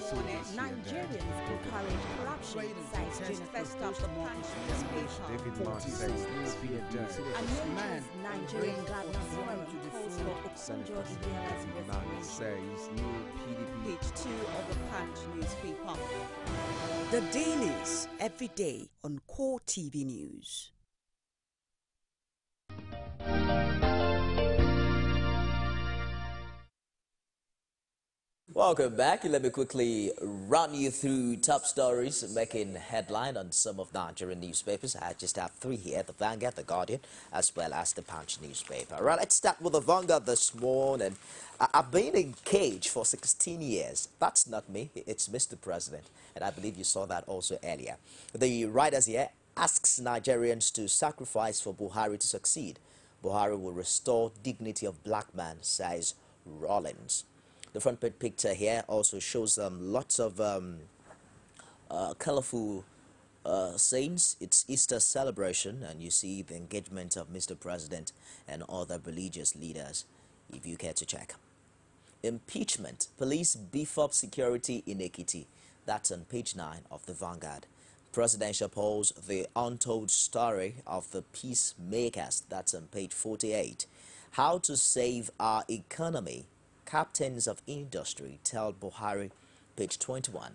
Nigerians encourage corruption, cites June 1st of the Punch newspaper. Nigerian Governors Forum calls for Okunjo Ibeala's resignation. Page 2 of the Punch newspaper. The dailies every day on Core TV News. Welcome back. Let me quickly run you through top stories making headline on some of Nigerian newspapers. I just have three here: the Vanguard, the Guardian, as well as the Punch newspaper. Right, let's start with the Vanguard this morning. I've been in cage for 16 years. That's not me. It's Mr. President. And I believe you saw that also earlier. The writers here asks Nigerians to sacrifice for Buhari to succeed. Buhari will restore dignity of black man, says Rollins. The front page picture here also shows lots of colorful sayings. It's Easter celebration, and you see the engagement of Mr. President and other religious leaders, if you care to check. Impeachment. Police beef up security in Ekiti. That's on page 9 of the Vanguard. Presidential polls, the untold story of the peacemakers. That's on page 48. How to save our economy. Captains of industry tell Buhari, page 21.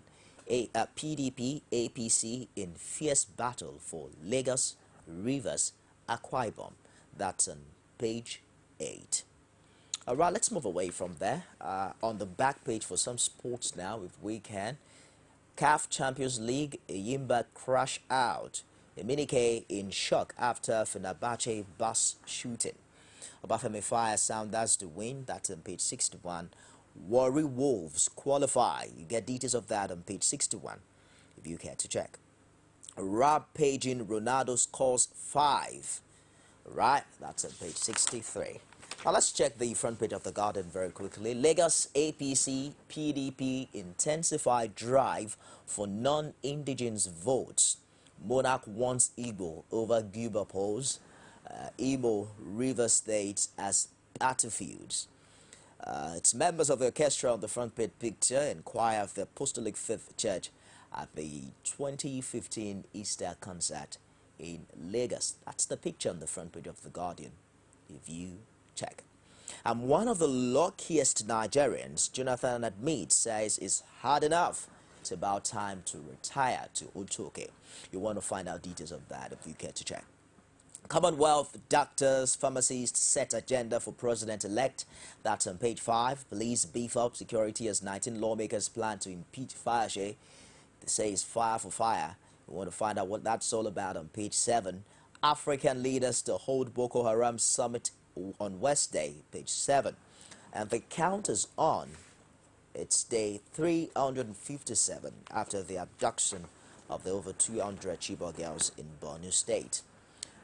PDP, APC in fierce battle for Lagos, Rivers, Akwa Ibom. That's on page 8. All right, let's move away from there. On the back page for some sports now, if we can. CAF Champions League, Yimba crash out. Eminike in shock after Fenerbahce bus shooting. Obafemi Fire Sounders to win. That's on page 61. Warri Wolves qualify. You get details of that on page 61 if you care to check. Rampaging Ronaldo scores 5. Right, that's on page 63. Now let's check the front page of the Guardian very quickly. Lagos APC PDP intensify drive for non-indigenous votes. Monarch wants Igbo over Guba polls. Imo River State as battlefields. It's members of the orchestra on the front page picture and choir of the Apostolic Fifth Church at the 2015 Easter concert in Lagos. That's the picture on the front page of the Guardian, if you check. And one of the luckiest Nigerians, Jonathan admits, says it's hard enough. It's about time to retire to Otoke. You want to find out details of that if you care to check. Commonwealth doctors, pharmacists set agenda for president-elect. That's on page 5. Police beef up security as 19 lawmakers plan to impeach Fayose. They say it's fire for fire. We want to find out what that's all about on page 7. African leaders to hold Boko Haram summit on Wednesday, page 7. And the count is on. It's day 357 after the abduction of the over 200 Chibok girls in Borno State.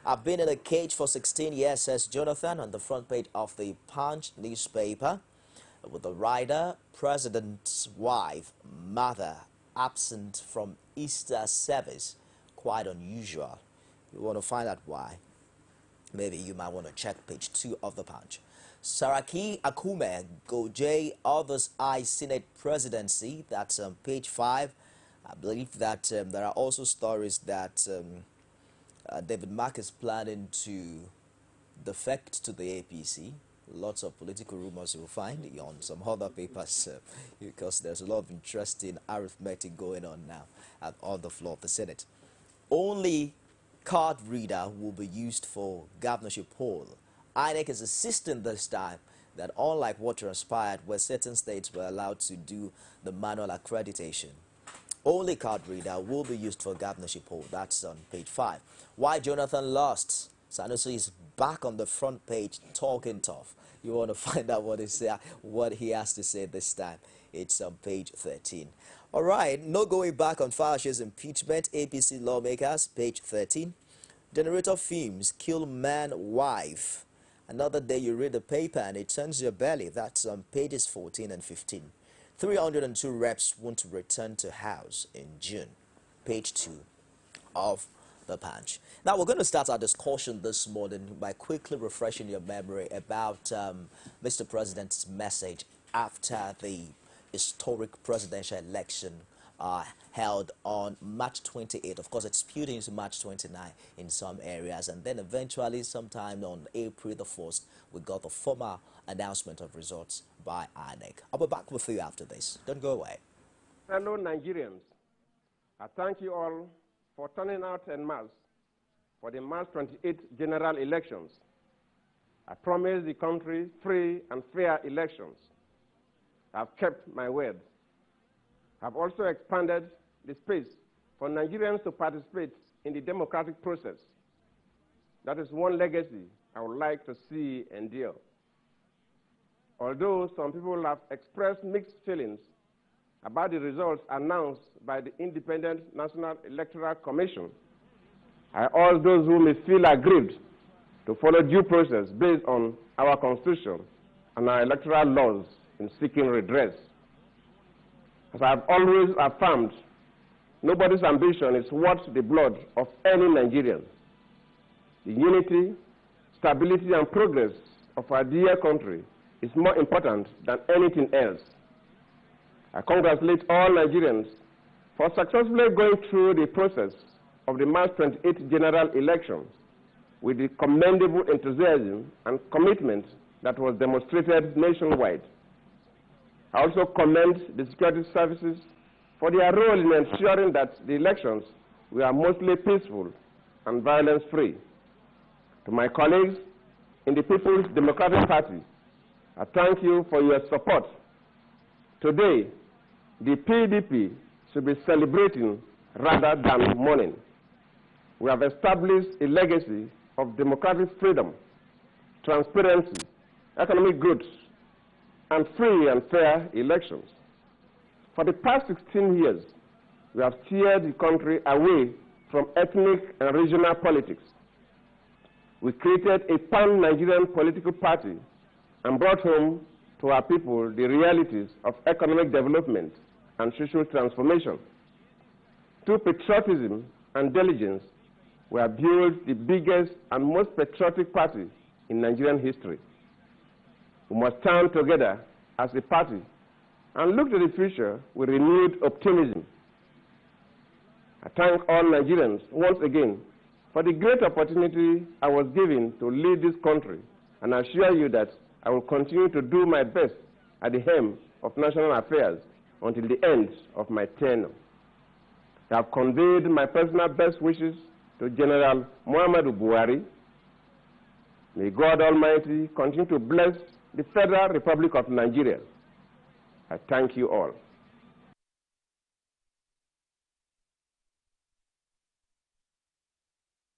I've been in a cage for 16 years, says Jonathan on the front page of the Punch newspaper. With the writer, president's wife, mother, absent from Easter service. Quite unusual. You want to find out why? Maybe you might want to check page 2 of the Punch. Saraki Akume, Goje, others eye Senate presidency. That's on page 5. I believe that there are also stories that David Mark is planning to defect to the APC. Lots of political rumors you'll find on some other papers because there's a lot of interesting arithmetic going on now on the floor of the Senate. Only card reader will be used for governorship poll. INEC is insisting this time that unlike what transpired where certain states were allowed to do the manual accreditation, only card reader will be used for governorship poll. That's on page 5. Why Jonathan lost? Sanusi is back on the front page talking tough. You want to find out what he has to say this time. It's on page 13. All right, no going back on Fayose's impeachment. APC lawmakers, page 13. Generator fumes kill man wife. Another day you read the paper and it turns your belly. That's on pages 14 and 15. 302 reps want to return to House in June. Page 2 of the Punch. Now we're going to start our discussion this morning by quickly refreshing your memory about Mr. President's message after the historic presidential election held on March 28. Of course, it spewed into March 29 in some areas, and then eventually sometime on April the 1st, we got the formal announcement of results by INEC. I'll be back with you after this. Don't go away. Fellow Nigerians, I thank you all for turning out en masse for the March 28 general elections. I promised the country free and fair elections. I've kept my word. I've also expanded the space for Nigerians to participate in the democratic process. That is one legacy I would like to see endure. Although some people have expressed mixed feelings about the results announced by the Independent National Electoral Commission, I urge those who may feel aggrieved to follow due process based on our Constitution and our electoral laws in seeking redress. As I have always affirmed, nobody's ambition is worth the blood of any Nigerian. The unity, stability, and progress of our dear country is more important than anything else. I congratulate all Nigerians for successfully going through the process of the March 28 general elections with the commendable enthusiasm and commitment that was demonstrated nationwide. I also commend the security services for their role in ensuring that the elections were mostly peaceful and violence-free. To my colleagues in the People's Democratic Party, I thank you for your support. Today, the PDP should be celebrating rather than mourning. We have established a legacy of democratic freedom, transparency, economic growth, and free and fair elections. For the past 16 years, we have steered the country away from ethnic and regional politics. We created a pan-Nigerian political party and brought home to our people the realities of economic development and social transformation. Through patriotism and diligence, we have built the biggest and most patriotic party in Nigerian history. We must stand together as a party and look to the future with renewed optimism. I thank all Nigerians once again for the great opportunity I was given to lead this country, and I assure you that I will continue to do my best at the helm of national affairs until the end of my tenure. I have conveyed my personal best wishes to General Muhammadu Buhari. May God Almighty continue to bless the Federal Republic of Nigeria. I thank you all.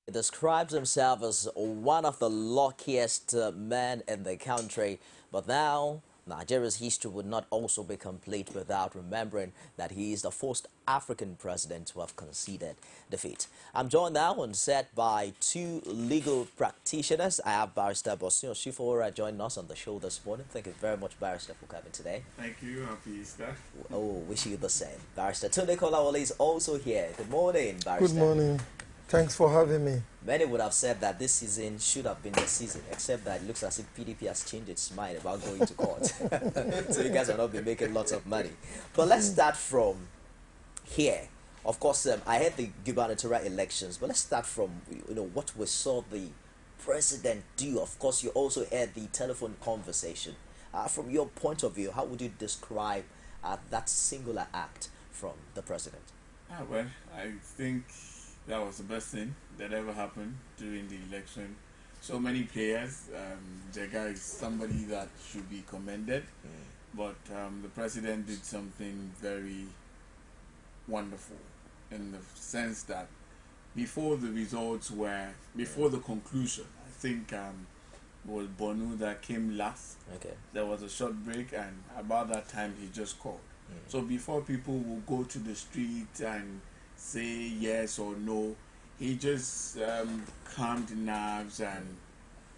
He describes himself as one of the luckiest men in the country, but now Nigeria's history would not also be complete without remembering that he is the first African president to have conceded defeat. I'm joined now on set by two legal practitioners. I have Barrister BOSUN OSIFOWORA joining us on the show this morning. Thank you very much, Barrister, for coming today. Thank you. Happy Easter. Oh, wish you the same. Barrister Tunde KOLAWOLE is also here. Good morning, Barrister. Good morning. Thanks for having me. Many would have said that this season should have been the season, except that it looks as if PDP has changed its mind about going to court. So you guys will not be making lots of money. But let's start from here. Of course, I had the gubernatorial elections, but let's start from what we saw the president do. Of course, you also had the telephone conversation. From your point of view, how would you describe that singular act from the president? Well, I think that was the best thing that ever happened during the election. So many players. Jega is somebody that should be commended, but the president did something very wonderful in the sense that before the conclusion, I think it was Bonu that came last. Okay. There was a short break, and about that time he just called. So before people will go to the street and say yes or no, he just calmed the nerves and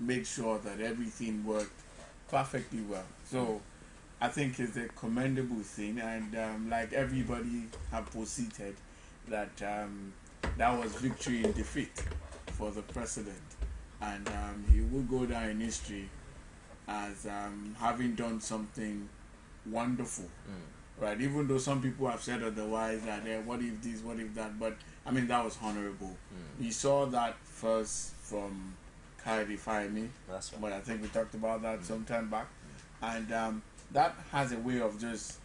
made sure that everything worked perfectly well. So I think it's a commendable thing, and like everybody have proceeded, that that was victory in defeat for the president, and he will go down in history as having done something wonderful right? Even though some people have said otherwise, that what if this, what if that, but I mean that was honorable. We saw that first from Kyrie Fahmy, That's right. but I think we talked about that some time back, and that has a way of just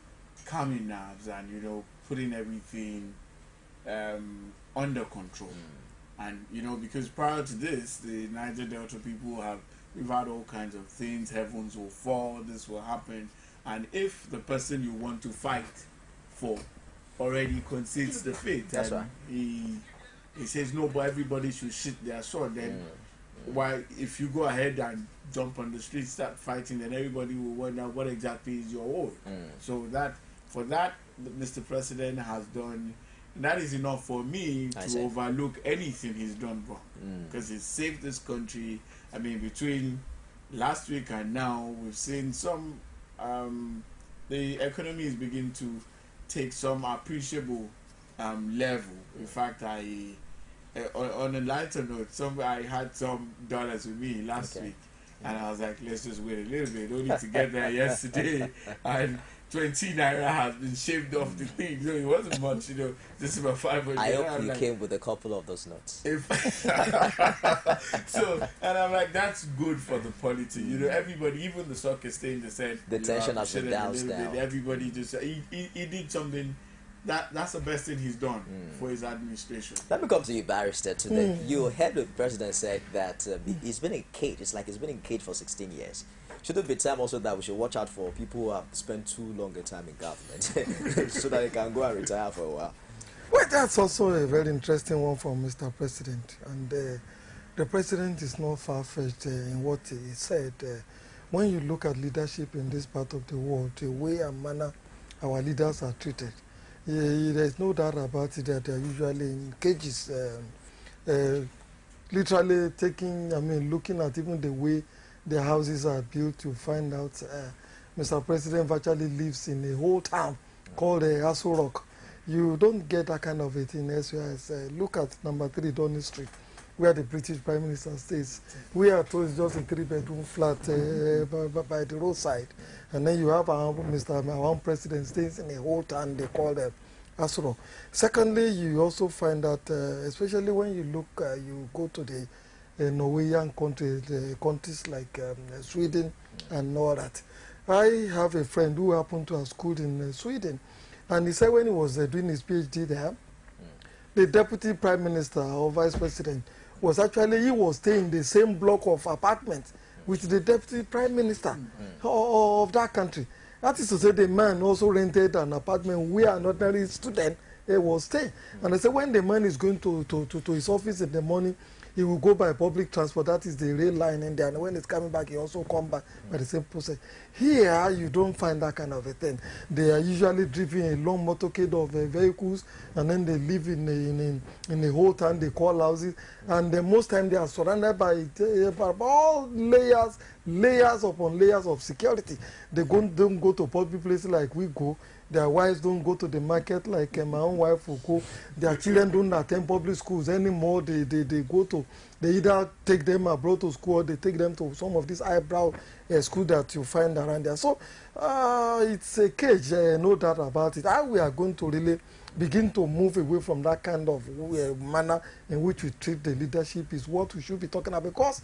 calming nerves and, you know, putting everything under control. And, you know, because prior to this, the Niger Delta people we've had all kinds of things. Heavens will fall, this will happen. And if the person you want to fight for already concedes the fate, That's and right. he says no, but everybody should shoot their sword, then why, if you go ahead and jump on the street, start fighting, then everybody will wonder what exactly is your role. So that, for that, Mr. President has done, and that is enough for me to overlook anything he's done wrong, because he's saved this country. I mean, between last week and now, we've seen some, the economy is beginning to take some appreciable level. In fact, on a lighter note, I had some dollars with me last week, and I was like, let's just wait a little bit. Only to get there yesterday, and 20 naira has been shaved off the thing, so it wasn't much, you know, just about 500. I hope you came with a couple of those notes. So, and I'm like, that's good for the polity, you know. Everybody, even the soccer stage, they said the tension has been down. Everybody just he did something. That's the best thing he's done for his administration. Let me come to you, Barrister, today. You heard the president said that he's been in cage. It's like he's been in cage for 16 years. Should it be time also that we should watch out for people who have spent too long a time in government so that they can go and retire for a while? Well, that's also a very interesting one from Mr. President. And the president is not far-fetched in what he said. When you look at leadership in this part of the world, the way and manner our leaders are treated, there's no doubt about it that they're usually in cages, literally looking at even the way their houses are built to find out Mr. President virtually lives in a whole town called Aso Rock. You don't get that kind of a thing elsewhere. Look at number 3 Downing Street, where the British Prime Minister stays. We are told it's just a 3-bedroom flat by the roadside. And then you have our own president stays in a whole town they call them Aso Rock. Secondly, you also find that, especially when you look, you go to the Norwegian countries, countries like Sweden and all that. I have a friend who happened to have schooled in Sweden, and he said when he was doing his PhD there, the deputy prime minister or vice president was actually, he was staying in the same block of apartments with the deputy prime minister of that country. That is to say, the man also rented an apartment where an ordinary student was staying. And I said when the man is going to his office in the morning, he will go by public transport, that is the rail line in there, and when it's coming back, he also come back by the same process. Here, you don't find that kind of a thing. They are usually driving a long motorcade of vehicles, and then they live in a whole town they call houses, and most time they are surrounded by all layers upon layers of security. They don't go to public places like we go. Their wives don't go to the market like my own wife will go. Their children don't attend public schools anymore. They either take them abroad to school or they take them to some of these eyebrow schools that you find around there. So it's a cage, no doubt about it. How we are going to really begin to move away from that kind of manner in which we treat the leadership is what we should be talking about, because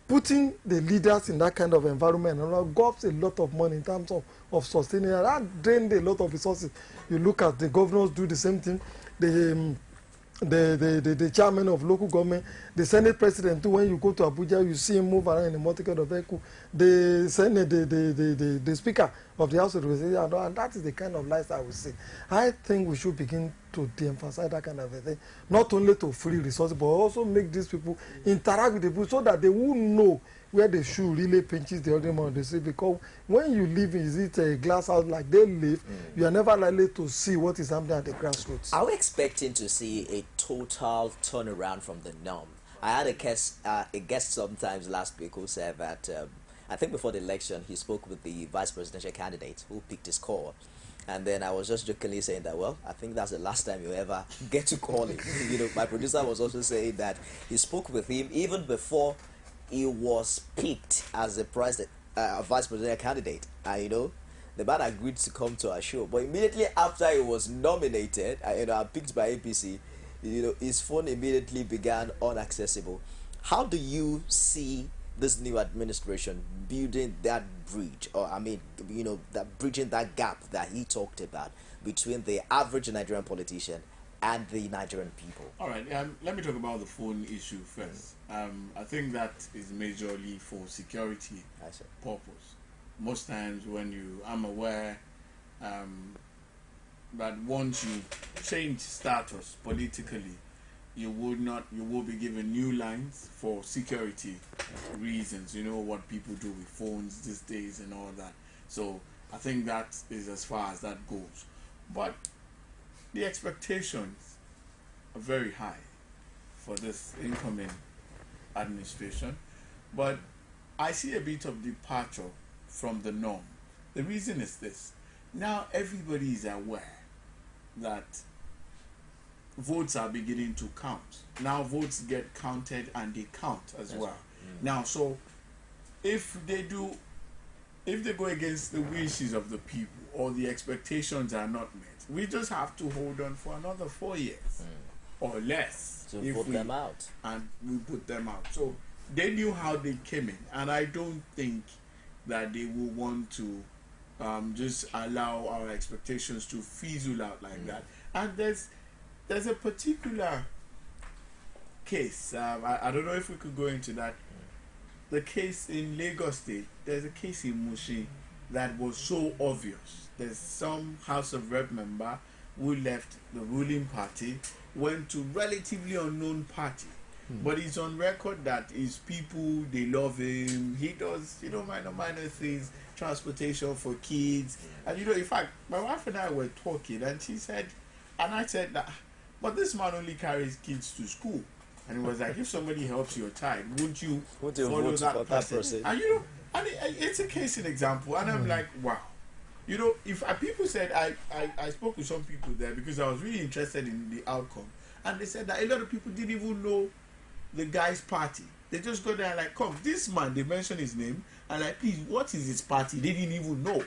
putting the leaders in that kind of environment gobs a lot of money in terms of sustaining, and that drained a lot of resources. You look at the governors do the same thing. The chairman of local government, the Senate president too, when you go to Abuja, you see him move around in a motorcade of vehicle. The Senate, the Speaker of the House of Representatives, and that is the kind of lifestyle we see. I think we should begin to de-emphasize that kind of a thing, not only to free resources, but also make these people interact with the people so that they will know where the shoe really pinches the other man on the street. Because when you live in a glass house like they live, you are never likely to see what is happening at the grassroots. Are we expecting to see a total turnaround from the norm? I had a guest sometimes last week who said that I think before the election he spoke with the vice presidential candidate who picked his call. And then I was just jokingly saying that, well, I think that's the last time you ever get to call him. You know, my producer was also saying that he spoke with him even before he was picked as the vice presidential candidate. You know, the man agreed to come to our show. But immediately after he was nominated, picked by APC, his phone immediately began inaccessible. How do you see this new administration building that bridge, or that bridging that gap that he talked about between the average Nigerian politician and the Nigerian people? All right, let me talk about the phone issue first. I think that is majorly for security purpose. Most times I'm aware that once you change status politically, you will be given new lines for security reasons. You know what people do with phones these days and all that. So I think that is as far as that goes. But the expectations are very high for this incoming administration. But I see a bit of departure from the norm. The reason is this. Now everybody is aware that votes are beginning to count. Now votes get counted and they count as well. Now, so if they go against the wishes of the people or the expectations are not met, we just have to hold on for another 4 years or less to put them out. And we put them out. So they knew how they came in, and I don't think that they will want to just allow our expectations to fizzle out like that. And there's a particular case. I don't know if we could go into that. The case in Lagos State. There's a case in Mushin that was so obvious. There's some House of Rep member who left the ruling party, went to relatively unknown party. But it's on record that his people, they love him. He does, minor things, transportation for kids. And in fact, my wife and I were talking, and she said, and I said that, but this man only carries kids to school. And he was like, if somebody helps your child, won't you follow that person? And it's a case in example. And I'm like, wow. If people said, I spoke with some people there because I was really interested in the outcome. And they said that a lot of people didn't even know the guy's party. They just go there and like, come, this man, they mention his name, and like, please, what is his party? They didn't even know.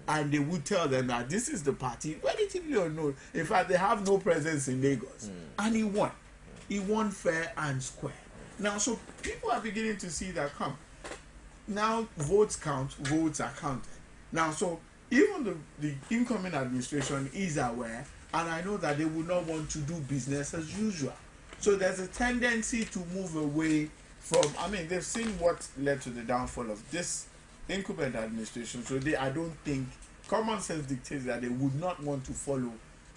And they would tell them that this is the party, relatively unknown. In fact, they have no presence in Lagos. And he won. He won fair and square. Now, so people are beginning to see that, come, now votes count, votes are counted. Now, so even the incoming administration is aware, and I know that they would not want to do business as usual. So there's a tendency to move away from, they've seen what led to the downfall of this incumbent administration. So I don't think, common sense dictates that they would not want to follow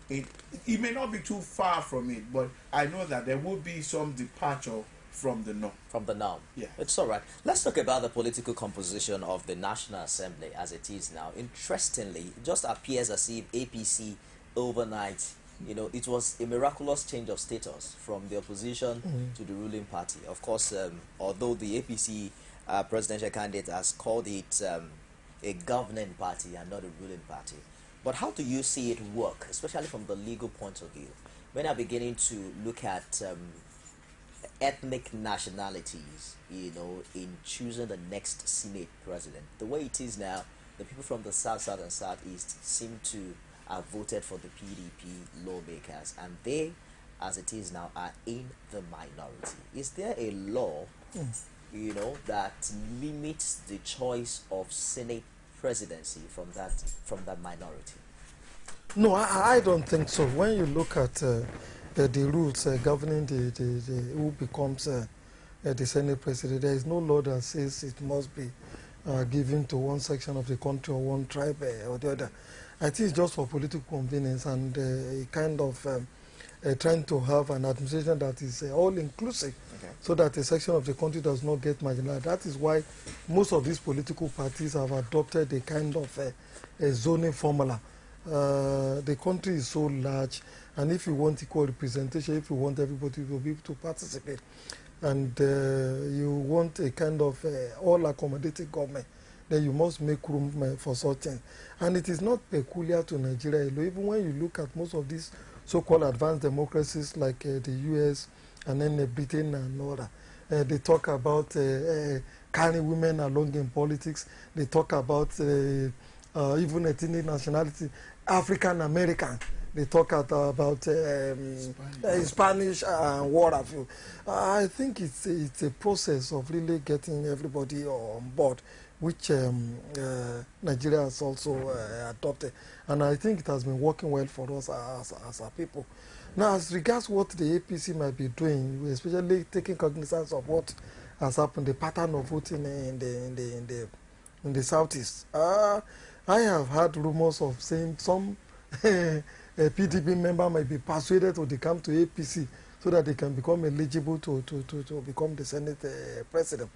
it. It may not be too far from it, but I know that there will be some departure from the norm. From the norm. Yeah. It's all right. Let's talk about the political composition of the National Assembly as it is now. Interestingly, it just appears as if APC overnight, it was a miraculous change of status from the opposition to the ruling party. Of course, although the APC presidential candidate has called it a governing party and not a ruling party. But how do you see it work, especially from the legal point of view? When I'm beginning to look at ethnic nationalities, in choosing the next Senate president, the way it is now, the people from the South, South and Southeast seem to have voted for the PDP lawmakers, and they, as it is now, are in the minority. Is there a law, that limits the choice of Senate presidency from that minority? No, I don't think so. When you look at the rules governing who becomes the Senate president, there is no law that says it must be given to one section of the country or one tribe or the other. I think it's just for political convenience and a kind of trying to have an administration that is all-inclusive, so that a section of the country does not get marginalized. That is why most of these political parties have adopted a kind of a zoning formula. The country is so large, and if you want equal representation, if you want everybody to be able to participate, and you want a kind of all-accommodating government, then you must make room for such things. And it is not peculiar to Nigeria. Even when you look at most of these so-called advanced democracies like the US and then Britain and all that, they talk about carrying women along in politics. They talk about even ethnic nationality, African American. They talk about Spanish and what have you. I think it's a process of really getting everybody on board, which Nigeria has also adopted. And I think it has been working well for us as a people. Now, as regards what the APC might be doing, especially taking cognizance of what has happened, the pattern of voting in the southeast. I have heard rumors of saying some a PDP member might be persuaded to come to APC so that they can become eligible to become the Senate president.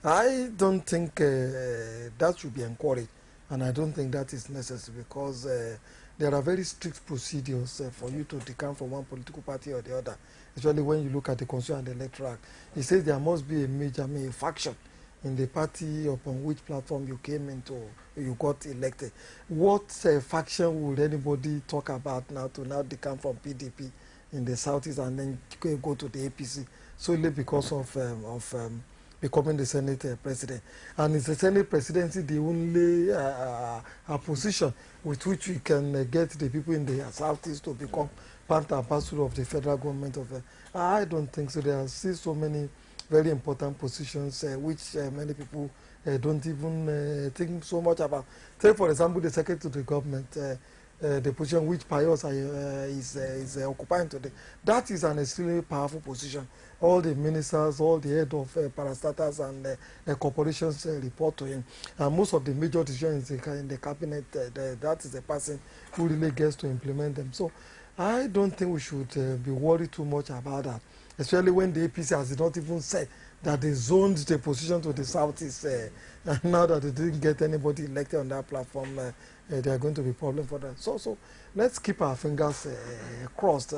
I don't think that should be encouraged, and I don't think that is necessary because there are very strict procedures for you to decamp from one political party or the other, especially when you look at the Constitution and the Electoral Act. It says there must be a major faction in the party upon which platform you came into, you got elected. What faction would anybody talk about now to now decamp from PDP in the southeast and then go to the APC solely because of becoming the Senate president? And is the Senate presidency the only position with which we can get the people in the southeast to become part and parcel of the federal government? I don't think so. There are still so many very important positions which many people don't even think so much about. Take, for example, the Secretary to the Government, the position which Pius is occupying today. That is an extremely powerful position. All the ministers, all the head of parastatals and corporations report to him. And most of the major decisions in the cabinet, that is the person who really gets to implement them. So I don't think we should be worried too much about that, especially when the APC has not even said that they zoned the position to the southeast. And now that they didn't get anybody elected on that platform, there are going to be problems for that. So let's keep our fingers crossed.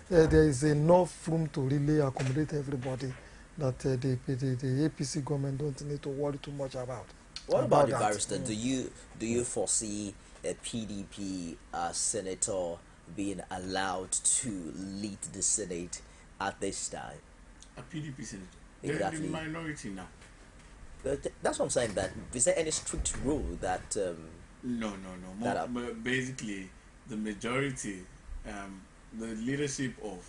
There is enough room to really accommodate everybody that the APC government don't need to worry too much about. What about the barrister? Do you foresee a PDP senator being allowed to lead the Senate at this time? A PDP senator? Exactly. They're in the minority now. That's what I'm saying. That is there any strict rule that? No. But basically, the majority, the leadership of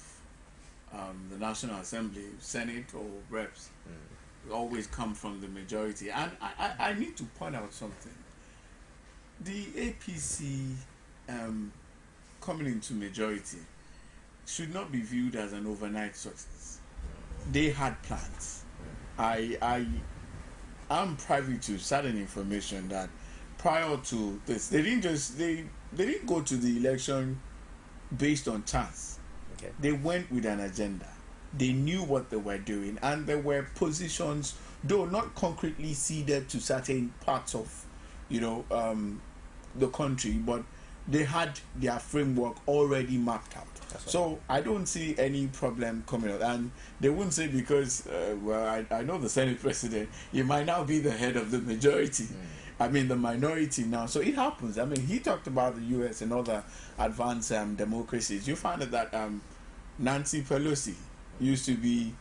the National Assembly, Senate or Reps, always come from the majority. And I need to point out something. The APC coming into majority should not be viewed as an overnight success. They had plans. I'm privy to certain information that prior to this, they didn't go to the election based on chance. Okay. They went with an agenda. They knew what they were doing, and there were positions, though not concretely ceded to certain parts of, the country, but they had their framework already mapped out. So I don't see any problem coming out. And they wouldn't say because, I know the Senate president, he might now be the head of the majority. The minority now. So it happens. He talked about the US and other advanced democracies. You find that Nancy Pelosi used to be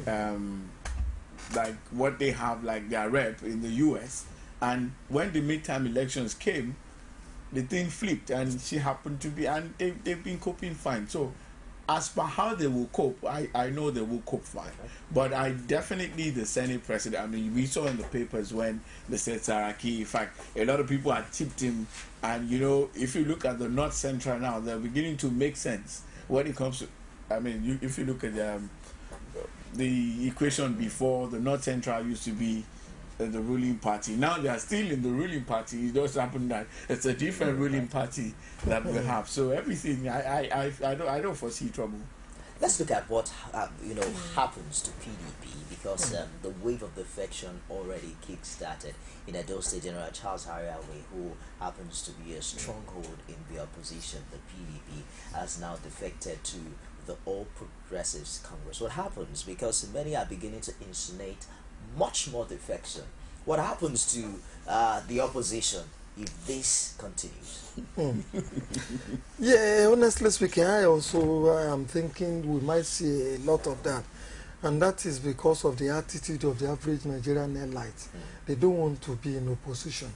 like what they have, like their rep in the US. And when the midterm elections came, the thing flipped, and she happened to be, and they've been coping fine. So as per how they will cope, I know they will cope fine. But I definitely, the Senate president, we saw in the papers when they said Saraki, in fact, a lot of people had tipped him. And, if you look at the North Central now, they're beginning to make sense when it comes to, if you look at the equation before, the North Central used to be the ruling party. Now they are still in the ruling party. It just happened that it's a different ruling party that we have. So everything, I don't foresee trouble. Let's look at what happens to PDP, because the wave of defection already kick-started in Edo State. General Charles Hariawe, who happens to be a stronghold in the opposition, the PDP, has now defected to the All Progressives Congress. What happens? Because many are beginning to insinuate much more defection. What happens to the opposition if this continues? Yeah, honestly speaking, I also am thinking we might see a lot of that. And that is because of the attitude of the average Nigerian elite. They don't want to be in opposition.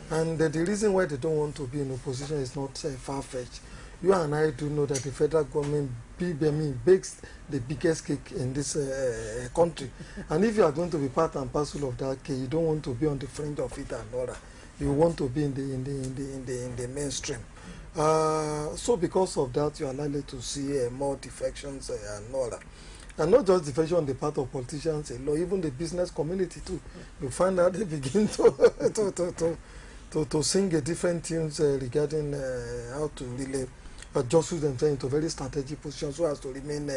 And the reason why they don't want to be in opposition is not far-fetched. You and I do know that the federal government bakes the biggest cake in this country. And if you are going to be part and parcel of that cake, you don't want to be on the fringe of it and all that. You want to be in the mainstream. So because of that, you are likely to see more defections and all that. And not just defection on the part of politicians alone, even the business community too. You find out they begin to sing different tunes regarding how to really adjust themselves into very strategic positions so as to remain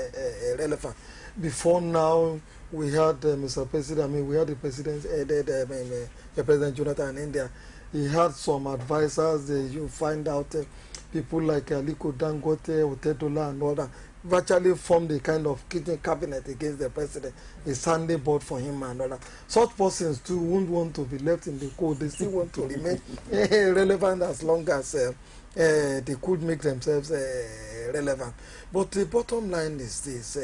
relevant. Before now, we had Mr. President, we had the President, President Jonathan in India. He had some advisors. You find out people like Aliko Dangote, Otedola, and all that virtually formed a kind of kitchen cabinet against the president, a Sunday board for him and all that. Such persons too won't want to be left in the cold. They still want to remain relevant as long as they could make themselves relevant. But the bottom line is this,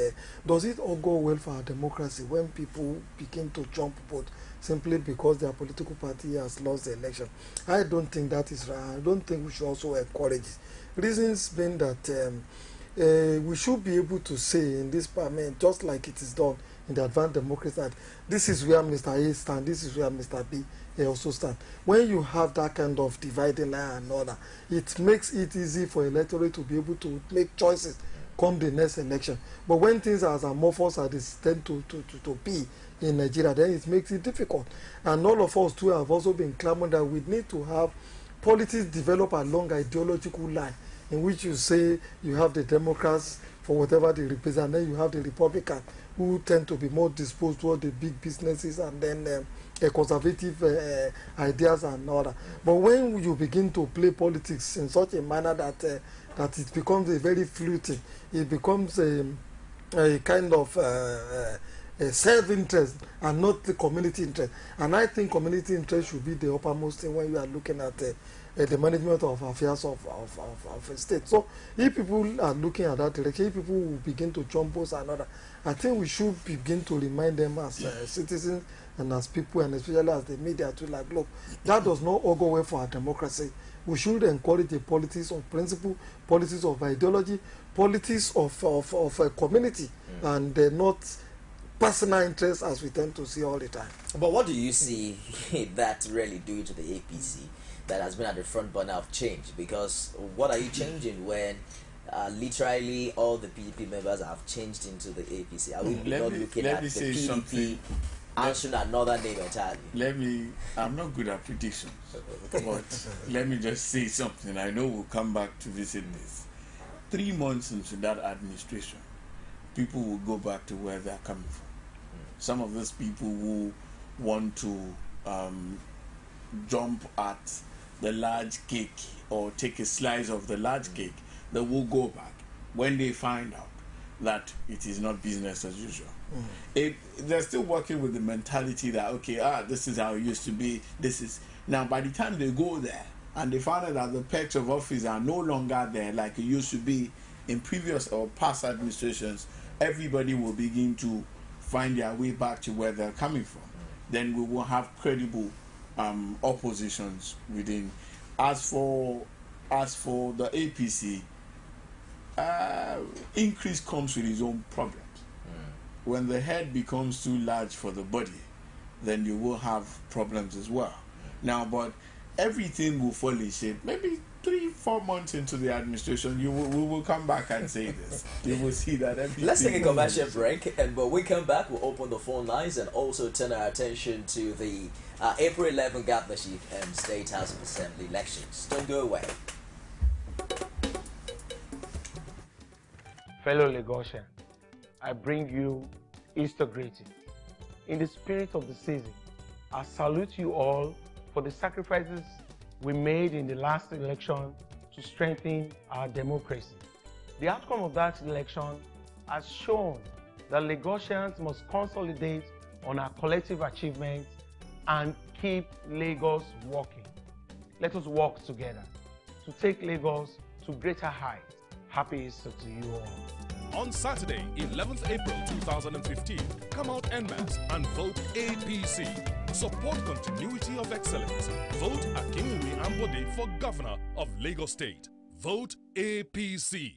does it all go well for our democracy when people begin to jump boat simply because their political party has lost the election? I don't think that is right. I don't think we should also encourage it. Reasons being that we should be able to say in this parliament, just like it is done in the advanced democracy, that this is where Mr. A stands, this is where Mr. B also stands. When you have that kind of dividing line and all that, it makes it easy for electorate to be able to make choices come the next election. But when things are as amorphous as they tend to be in Nigeria, then it makes it difficult. And all of us too have also been clamoring that we need to have politics develop along ideological line, in which you say you have the Democrats for whatever they represent, then you have the Republicans who tend to be more disposed toward the big businesses, and then conservative ideas and all that. But when you begin to play politics in such a manner that that it becomes a very fluid, it becomes a kind of self-interest and not the community interest. And I think community interest should be the uppermost thing when you are looking at the management of affairs of a state. So if people are looking at that direction, if people will begin to jump boats and other, I think we should begin to remind them as citizens and as people, and especially as the media too, like, look, that does not all go well for our democracy. We should encourage the politics of principle, politics of ideology, politics of a community, and not personal interests as we tend to see all the time. But what do you see that really do to the APC that has been at the front burner of change? Because what are you changing when literally all the PDP members have changed into the APC? Are we not looking at the PDP answering another name entirely? I'm not good at predictions, but let me just say something. I know we'll come back to visit this. 3 months into that administration, people will go back to where they're coming from. Some of those people who want to jump at the large cake or take a slice of the large cake, they will go back when they find out that it is not business as usual. They're still working with the mentality that, okay, this is how it used to be. This is now. By the time they go there and they find out that the perks of office are no longer there like it used to be in previous or past administrations, everybody will begin to find their way back to where they're coming from. Then we will have credible oppositions within. As for the APC, increase comes with its own problems. When the head becomes too large for the body, then you will have problems as well. Now, but everything will fall in shape. Maybe 3-4 months into the administration, we will come back and say this. You will see that everything. Let's take a commercial break, and when we come back, we'll open the phone lines and also turn our attention to the April 11 governorship and State House of Assembly elections. Don't go away. Fellow Lagosian, I bring you Easter greeting. In the spirit of the season, I salute you all for the sacrifices we made in the last election to strengthen our democracy. The outcome of that election has shown that Lagosians must consolidate on our collective achievements and keep Lagos walking. Let us work together to take Lagos to greater heights. Happy Easter to you all. On Saturday, 11th April 2015, come out en masse and vote APC. Support continuity of excellence. Vote Akinwumi Ambode for Governor of Lagos State. Vote APC.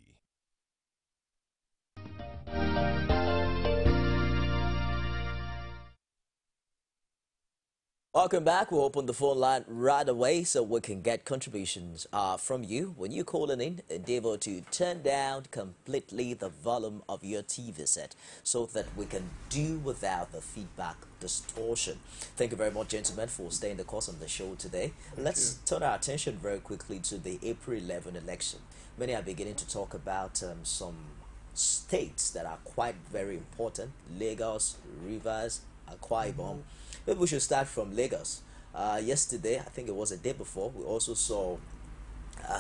Welcome back. We'll open the phone line right away so we can get contributions from you. When you call in, endeavor to turn down completely the volume of your TV set so that we can do without the feedback distortion. Thank you very much, gentlemen, for staying the course on the show today. Let's turn our attention very quickly to the April 11 election. Many are beginning to talk about some states that are quite very important: Lagos, Rivers, Akwa Ibom. Maybe we should start from Lagos. Yesterday, I think it was a day before, we also saw,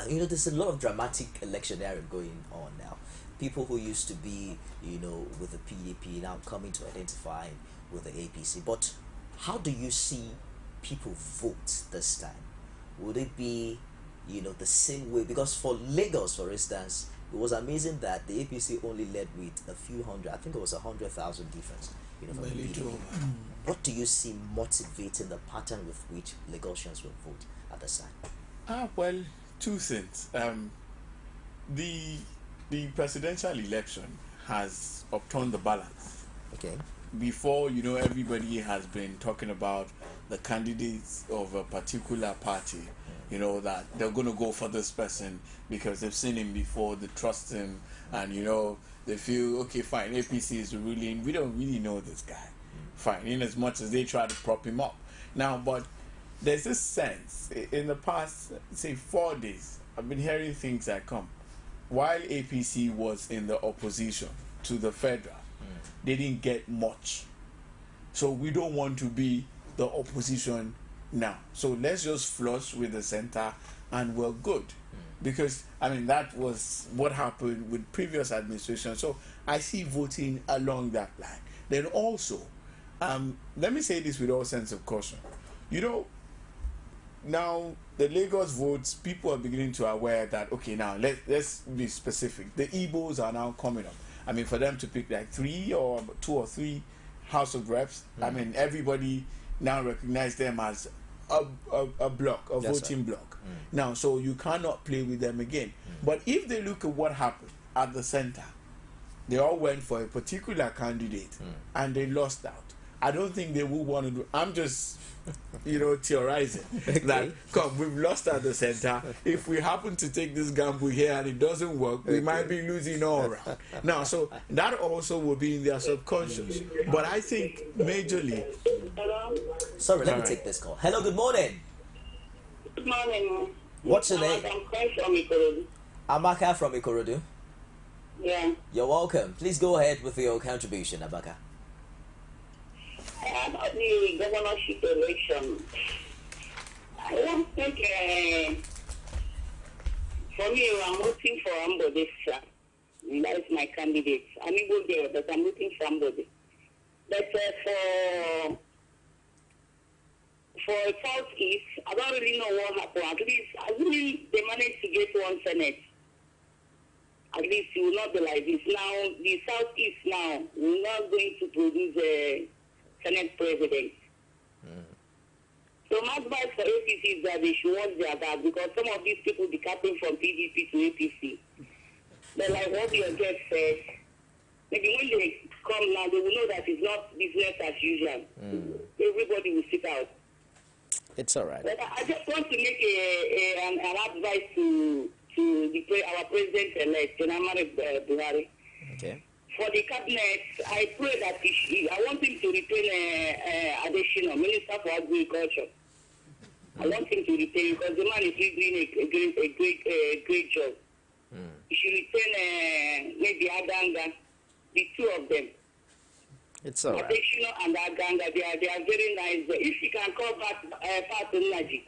there's a lot of dramatic electioneering going on now. People who used to be, with the PDP now coming to identify with the APC. But how do you see people vote this time? Would it be, the same way? Because for Lagos, for instance, it was amazing that the APC only led with a few hundred, I think it was 100,000 difference, from the PDP. What do you see motivating the pattern with which Lagosians will vote at the time? Well, two things. The presidential election has upturned the balance. Okay. Before, everybody has been talking about the candidates of a particular party, that they're going to go for this person because they've seen him before, they trust him, and, they feel, okay, fine, APC is ruling. We don't really know this guy. Fine, in as much as they try to prop him up. Now, but there's this sense, in the past, say 4 days, I've been hearing things that come. While APC was in the opposition to the federal, they didn't get much. So we don't want to be the opposition now. So let's just flush with the center and we're good. Because, that was what happened with previous administration. So I see voting along that line. Then also, let me say this with all sense of caution. Now the Lagos votes, people are beginning to aware that, okay, now let's be specific. The Igbos are now coming up. For them to pick like 2 or 3 House of Reps, everybody now recognize them as a block, a voting block. Now, so you cannot play with them again. But if they look at what happened at the center, they all went for a particular candidate and they lost out. I don't think they will want to do. I'm just, theorizing that, we've lost at the center. If we happen to take this gamble here and it doesn't work, we might be losing all around. Now, so that also will be in their subconscious. But I think majorly. Hello? Sorry, let me take this call. Hello, good morning. Good morning. What's your name? I'm calling from Ikorodu. Amaka from Ikorodu. Yeah. You're welcome. Please go ahead with your contribution, Amaka. About the governorship election, I don't think, for me, I'm voting for Ambode. That is my candidate. I'm Igbo there, but I'm voting for Ambode. But for Southeast, I don't really know what happened. At least, assuming they managed to get 1 Senate, at least it will not be like this. Now, the Southeast now, we're not going to produce a Senate president. So my advice for APC is that they should watch their back, because some of these people decamping from PDP to APC. But like what your guest said, maybe when they come now, they will know that it's not business as usual. Everybody will sit out. It's all right. But I just want to make an advice to our president-elect, General Buhari. Okay. For the cabinet, I pray that I want him to retain additional Minister for Agriculture. I want him to retain, because the man is really doing a great job. He should retain maybe Aganga, the 2 of them. It's all right. Additional and Aganga, they are very nice. If he can call back Pat Energy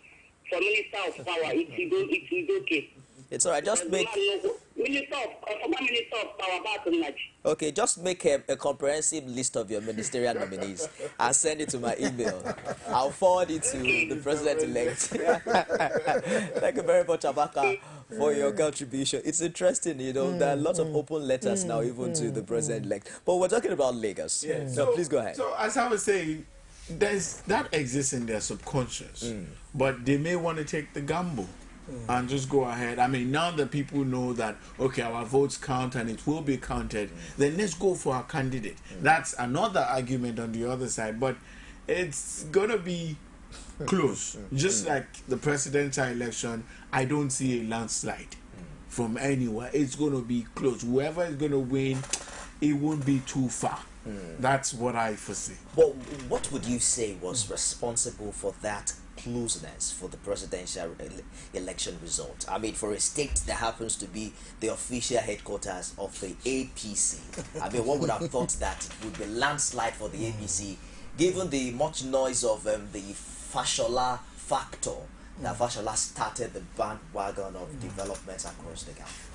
for Minister of Power, it will be okay. It's all right. Just make. Former Minister of Power, Pat Energy. Okay, just make a comprehensive list of your ministerial nominees and send it to my email. I'll forward it to the president-elect. Thank you very much, Abaka, for your contribution. It's interesting, you know, there are lots of open letters now, even to the president-elect. But we're talking about Lagos. Yeah. So please go ahead. So as I was saying, that exists in their subconscious, but they may want to take the gamble and just go ahead. I mean, now that people know that, okay, our votes count and it will be counted, then let's go for our candidate. That's another argument on the other side, but it's gonna be close. Just like the presidential election, I don't see a landslide from anywhere. It's gonna be close. Whoever is gonna win, it won't be too far. That's what I foresee. But what would you say was responsible for that closeness for the presidential election result? I mean, for a state that happens to be the official headquarters of the APC, I mean, one would have thought that it would be landslide for the APC, given the much noise of the Fashola factor, that Fashola started the bandwagon of developments across the country.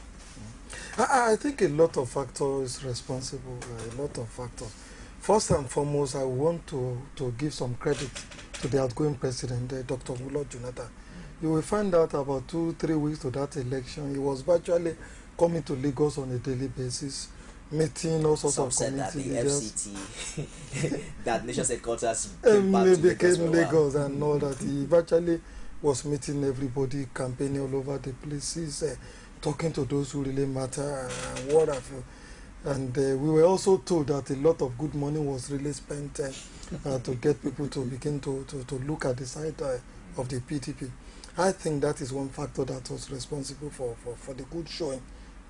I think a lot of factors responsible, a lot of factors. First and foremost, I want to give some credit to the outgoing president, Dr. Goodluck Jonathan. You will find out about 2-3 weeks to that election, he was virtually coming to Lagos on a daily basis, meeting all sorts of community leaders. That the FCT, that nation's headquarters became Lagos and all that. He virtually was meeting everybody, campaigning all over the places, talking to those who really matter and what have you. And we were also told that a lot of good money was really spent to get people to begin to look at the side of the PDP. I think that is one factor that was responsible for the good showing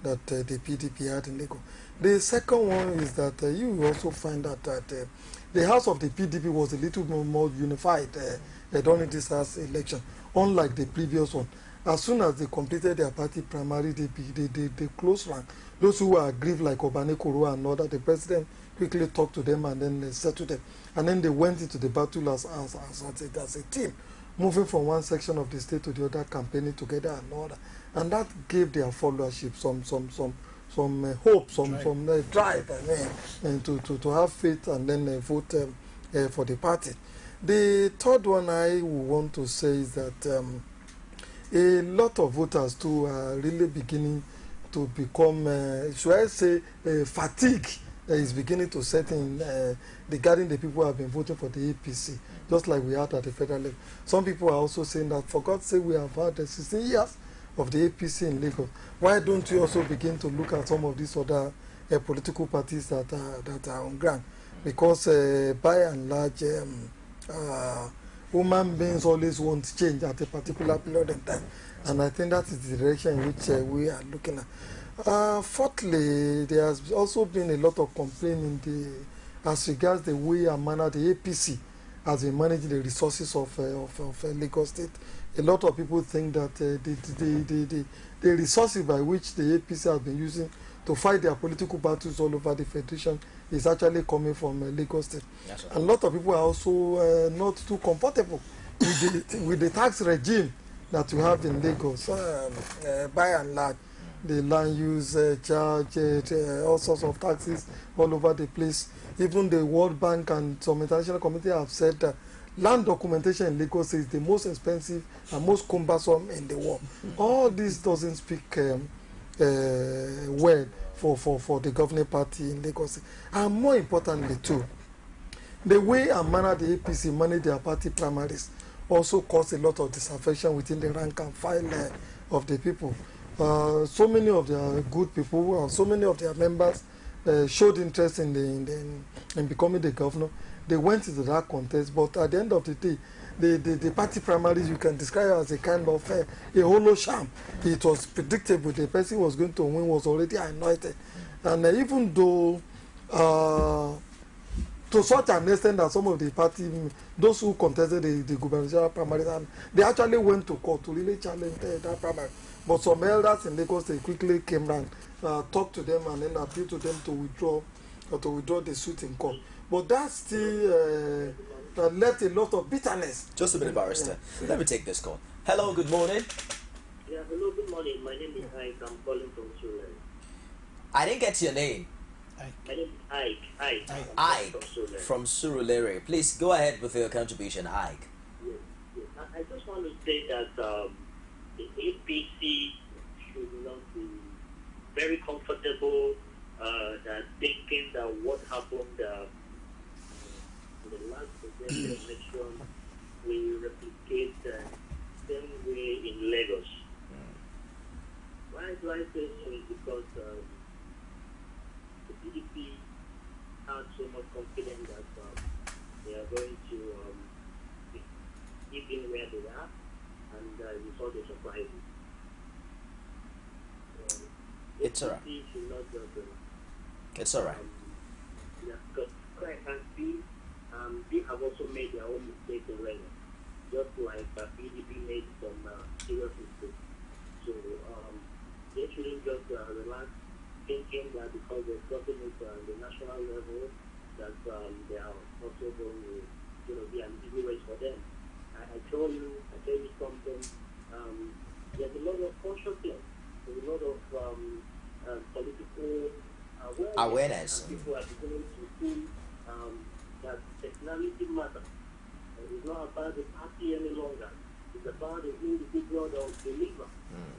that the PDP had in Lagos. The second one is that you also find out that the house of the PDP was a little more unified during this last election, unlike the previous one. As soon as they completed their party primary, they closed rank. Those who were aggrieved, like Obane Koro and all that, the president quickly talked to them and then settled them. And then they went into the battle as a team, moving from one section of the state to the other, campaigning together and all that. And that gave their followership some hope, some drive, I mean, and to have faith and then vote for the party. The third one I want to say is that a lot of voters too are really beginning to become, should I say, fatigue is beginning to set in regarding the people who have been voting for the APC, just like we had at the federal level. Some people are also saying that, for God's sake, we have had 16 years of the APC in Lagos. Why don't we also begin to look at some of these other political parties that are on ground? Because by and large, human beings always want change at a particular period in time. And I think that is the direction in which we are looking at. Fourthly, there has also been a lot of complaining as regards the way and manner the APC has been managing the resources of Lagos State. A lot of people think that the resources by which the APC has been using to fight their political battles all over the Federation is actually coming from Lagos State. Yes, a lot of people are also not too comfortable with the tax regime that we have in Lagos, by and large. The land use charge, all sorts of taxes all over the place. Even the World Bank and some international committee have said that land documentation in Lagos is the most expensive and most cumbersome in the world. All this doesn't speak well for the governing party in Lagos. And more importantly too, the way and manner the APC manage their party primaries also caused a lot of disaffection within the rank and file of the people. So many of their good people, so many of their members showed interest in becoming the governor. They went into that contest, but at the end of the day, the party primaries you can describe as a kind of a hollow sham. It was predictable the person who was going to win was already anointed. And even though to such an extent that some of the party, those who contested the gubernatorial primaries, they actually went to court to really challenge that primary. But some elders in Lagos, they quickly came around, talked to them and then appealed to them to withdraw the suit in court. But that still left a lot of bitterness. Just a minute, barrister. Yeah. Let me take this call. Hello, good morning. Yeah, hello, good morning. My name is Ike. I'm calling from Surulere. I didn't get your name. My name is Ike. Ike from Surulere. Please go ahead with your contribution, Ike. Yes. I just want to say that the APC very comfortable that thinking that what happened in the last presidential election will replicate the same way in Lagos. Why do I say so? Is because the PDP had so much confidence that they are going to keep in where they are, and we saw the surprises. It's alright. It's alright. Yeah, because I can see they have also made their own mistakes already, just like PDP made some serious mistakes. So they shouldn't just relax, thinking that because they've gotten it at the national level, that they are also going to be an easy race for them. I tell you something. There's a lot of consciousness, there's a lot of political awareness. And people are beginning to see that personality matters. It's not about the party any longer. It's about the individual that will deliver.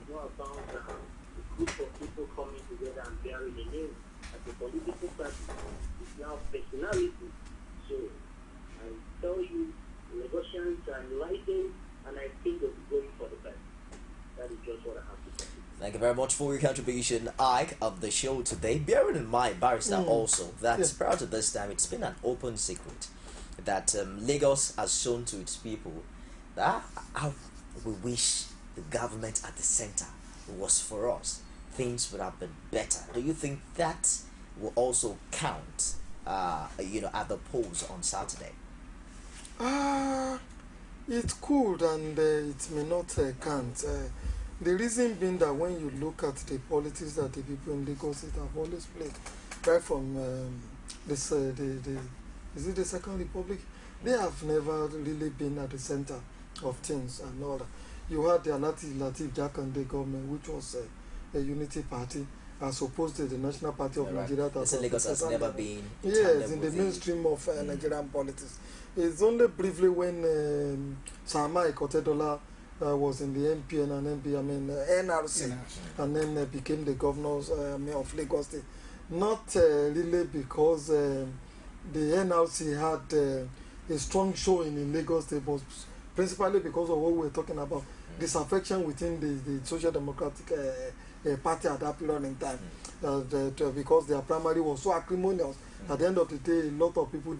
It's not about a group of people coming together and bearing a name. As a political party, it's now personality. So I tell you, negotiations are enlightened, and I think they'll be going for the best. That is just what I have to say. Thank you very much for your contribution, Ike, of the show today. Bearing in mind, Barrister, also, that prior to this time, it's been an open secret that Lagos has shown to its people that we wish the government at the center was for us. Things would have been better. Do you think that will also count, at the polls on Saturday? It could, and it may not count. The reason being that when you look at the politics that the people in Lagos have always played, right from is it the Second Republic? They have never really been at the center of things and all that. You had the Latif Jakande government, which was a unity party, as opposed to the National Party of Nigeria. That Lagos has never been. Yes, in the mainstream of Nigerian politics. It's only briefly when Samai Kotedola was in the NRC, and then became the governor of Lagos State. Not really because the NRC had a strong showing in Lagos State, but principally because of what we were talking about, disaffection within the Social Democratic Party at that period in time, because their primary was so acrimonious. At the end of the day, a lot of people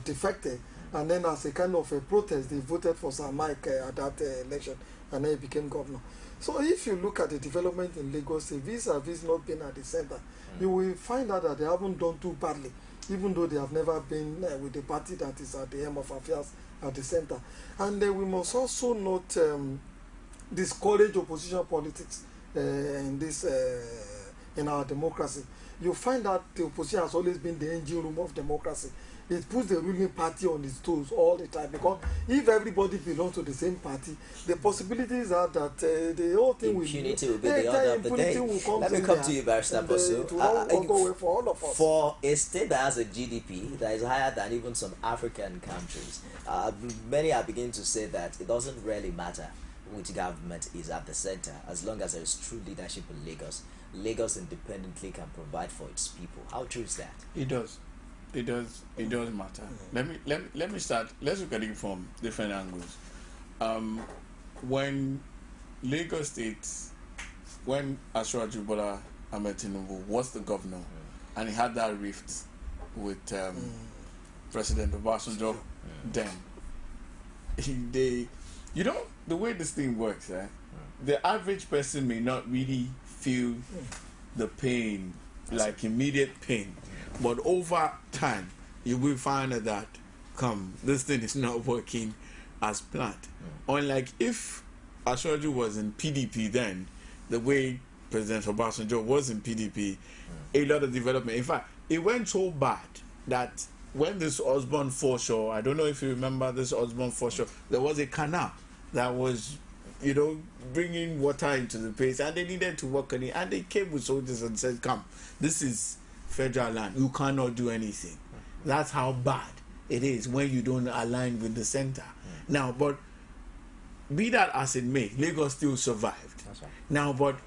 defected, and then as a kind of a protest, they voted for Sir Mike at that election, and then he became governor. So if you look at the development in Lagos, vis-a-vis not being at the center, you will find out that they haven't done too badly, even though they have never been with the party that is at the helm of affairs at the center. And we must also not discourage opposition politics in our democracy. You find that the opposition has always been the engine room of democracy. It puts the ruling party on its toes all the time, because if everybody belongs to the same party, the possibilities are that the whole thing will be the order of the day. Let me come to you, Barrister Bosu. Go away for all of us. For a state that has a GDP that is higher than even some African countries, many are beginning to say that it doesn't really matter which government is at the center, as long as there is true leadership in Lagos. Lagos independently can provide for its people. How true is that? It does. It does matter. Let me start. Let's look at it from different angles. When Lagos State, when Asiwaju Bola Ahmed Tinubu was the governor, and he had that rift with President Obasanjo, then the way this thing works, the average person may not really feel the pain, like immediate pain. But over time, you will find that this thing is not working as planned. Unlike if Asiwaju was in PDP then, the way President Obasanjo was in PDP, a lot of development. In fact, it went so bad that when this Osborne foreshore, I don't know if you remember this Osborne foreshore, there was a canal that was, bringing water into the place, and they needed to work on it, and they came with soldiers and said, "Come, this is federal land. You cannot do anything." That's how bad it is when you don't align with the center. Now, but be that as it may, Lagos still survived. That's right. Now, but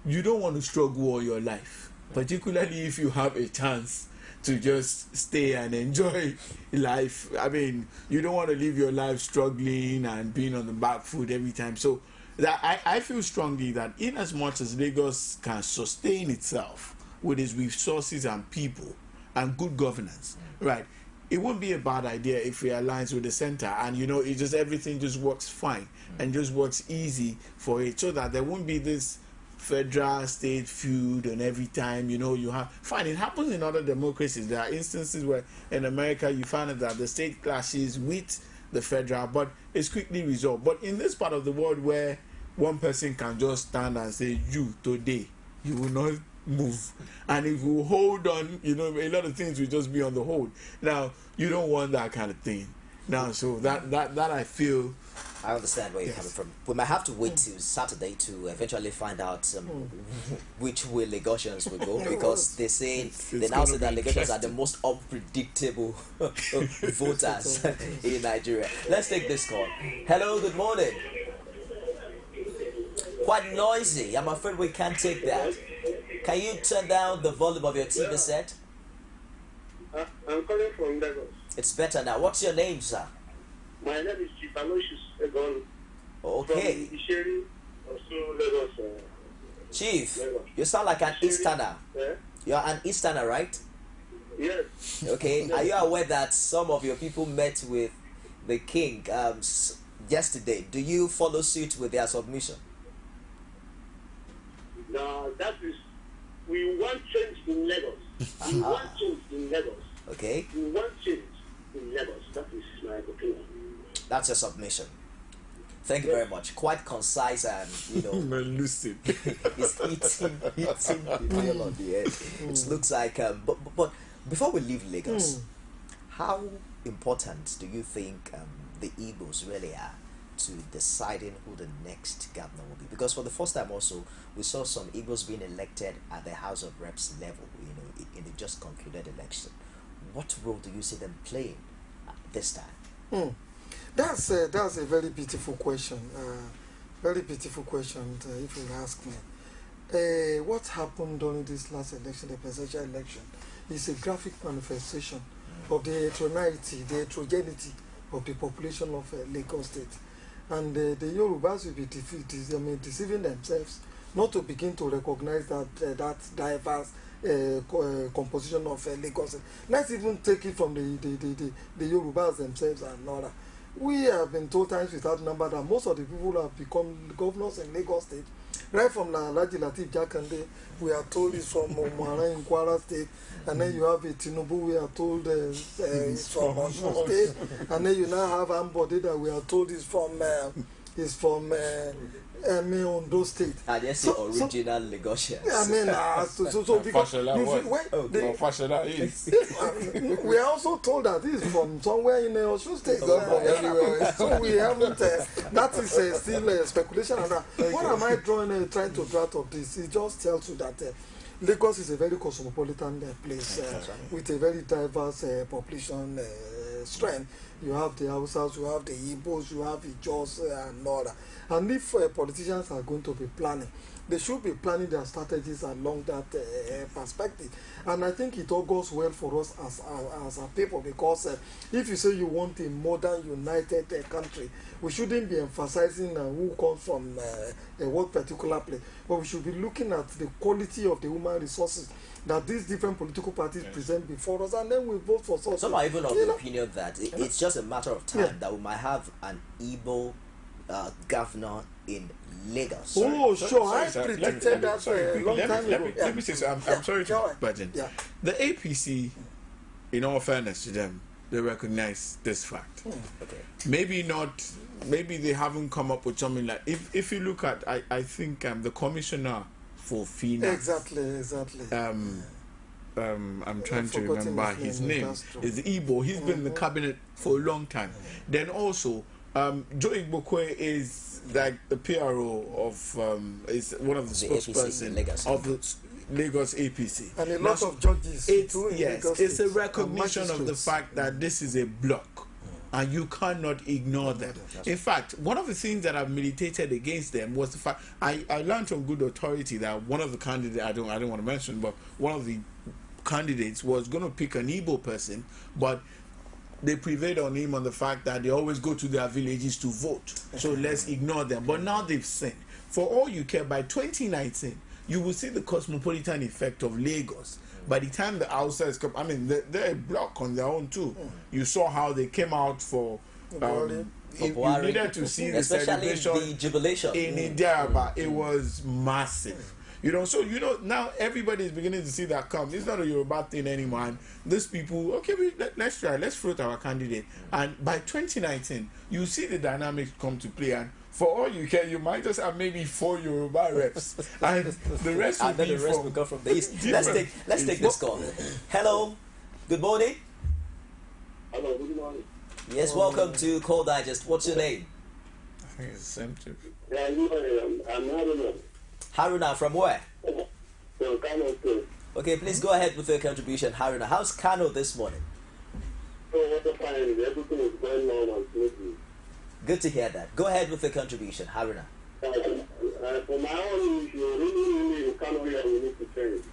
you don't want to struggle all your life, particularly if you have a chance to just stay and enjoy life. I mean, you don't want to live your life struggling and being on the back foot every time. So that I feel strongly that in as much as Lagos can sustain itself with its resources and people and good governance, right, it wouldn't be a bad idea if we aligns with the center and, you know, it just, everything just works fine and just works easy for it, so that there won't be this federal state feud and every time, you know, you have, fine, it happens in other democracies. There are instances where in America you find that the state clashes with the federal, but it's quickly resolved. But in this part of the world where one person can just stand and say, you today, you will not move, and if you hold on, you know, a lot of things will just be on the hold. Now, you don't want that kind of thing. Now, so that I feel, I understand where you're coming from. We might have to wait till Saturday to eventually find out which way Lagosians will go, because they say they now say that Lagosians are the most unpredictable voters in Nigeria. Let's take this call. Hello, good morning. Quite noisy. I'm afraid we can't take that. Can you turn down the volume of your TV set? I'm calling from Lagos. It's better now. What's your name, sir? My name is Chief Aloysius Egon. Okay. From Isheri, also Lagos. Chief, Lagos. you sound like an Easterner. Yeah? You're an Easterner, right? Yes. Okay. Are you aware that some of your people met with the king yesterday? Do you follow suit with their submission? No, that is, we want change in Lagos. We want change in Lagos. Okay. We want change in Lagos. That is my opinion. That's your submission. Thank you very much. Quite concise and, you know, lucid. it's hitting the nail on the head. It looks like, but before we leave Lagos, how important do you think the Igbos really are to deciding who the next governor will be? Because for the first time also, we saw some Igbos being elected at the House of Reps level, you know, in the just concluded election. What role do you see them playing this time? That's a very beautiful question. Very beautiful question, if you ask me. What happened during this last election, the presidential election, is a graphic manifestation of the heterogeneity of the population of Lagos State. And the Yorubas will be deceiving themselves not to begin to recognize that diverse composition of Lagos. Let's even take it from the Yorubas themselves and Nora. We have been told times without number that most of the people who have become governors in Lagos State, right from Alhaji Lateef Jakande, we are told is from Omuara in Kwara State, and then you have a Tinubu, we are told is from Osun State, and then you now have Ambode that we are told is from Ondo State. And yes, the original Lagosians. I mean, so because we are also told that this is from somewhere in Osun State. So we haven't. That is still speculation. And what am I trying to draw out of this? It just tells you that Lagos is a very cosmopolitan place with a very diverse population strength. You have the Hausas, you have the Igbos, you have the Jos and all that. And if politicians are going to be planning, they should be planning their strategies along that perspective. And I think it all goes well for us as a people, because if you say you want a modern, united country, we shouldn't be emphasizing who comes from what particular place, but we should be looking at the quality of the human resources that these different political parties present before us, and then we vote for such. Some are even of the opinion that it's just a matter of time that we might have an Igbo governor in Lagos. I predicted that a long time ago. Let me say so. I'm sorry to butt in. The APC, in all fairness to them, they recognize this fact. Okay. Maybe not. Maybe they haven't come up with something like. If you look at, I think the commissioner for finance. Exactly. I'm trying to remember his name. Is Igbo. He's been in the cabinet for a long time. Then also, Joe Igbokwe is like the PRO of is one of the spokespersons of the Lagos APC. And a lot of judges. It's a recognition of the fact that this is a bloc. and you cannot ignore them. In fact, one of the things that I've militated against them was the fact I learned from good authority that one of the candidates, I don't want to mention, but one of the candidates was going to pick an Igbo person, but they prevailed on him on the fact that they always go to their villages to vote. So let's ignore them. But now they've seen. For all you care, by 2019, you will see the cosmopolitan effect of Lagos. By the time the outsiders come, I mean, they're a block on their own too. You saw how they came out for. You needed to see the celebration, the jubilation in Idiaba. It was massive. You know, so you know now everybody is beginning to see that come. It's not a Yoruba thing anymore. And these people, okay, let's try, let's float our candidate. And by 2019, you see the dynamics come to play. And for all you care, you might just have maybe 4 Yoruba reps, and the rest will be will come from the east. Let's take this call. Hello, good morning. Hello, good morning. Yes, welcome to Call Digest. What's your name? I think it's the same too. Yeah, I'm Haruna. Haruna, from where? From Kano State. Okay, please go ahead with your contribution, Haruna. How's Kano this morning? So what the fine? Everything is going on and smoothly. Good to hear that. Go ahead with the contribution, Haruna. For my own issue, really, in Kano here, we need to change.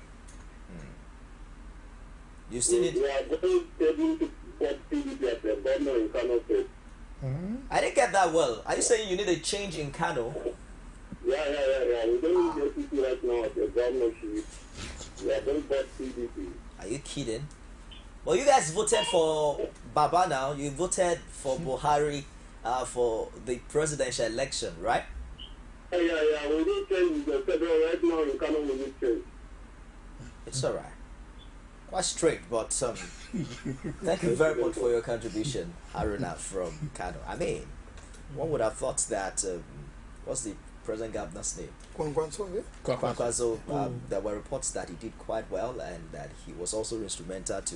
You still need... We are going to support PDP as the governor in Kano State. I didn't get that well. Are you saying you need a change in Kano? Yeah. We don't need PDP right now as the governorship. We are going to support PDP. Are you kidding? Well, you guys voted for Baba now. You voted for Buhari for the presidential election, right? Yeah. We need change. The federal right now in Kano, we need change. It's all right. Quite straight, but thank you very much for your contribution, Haruna from Kano. I mean, one would have thought that, what's the present governor's name? Kwankwaso. There were reports that he did quite well and that he was also instrumental to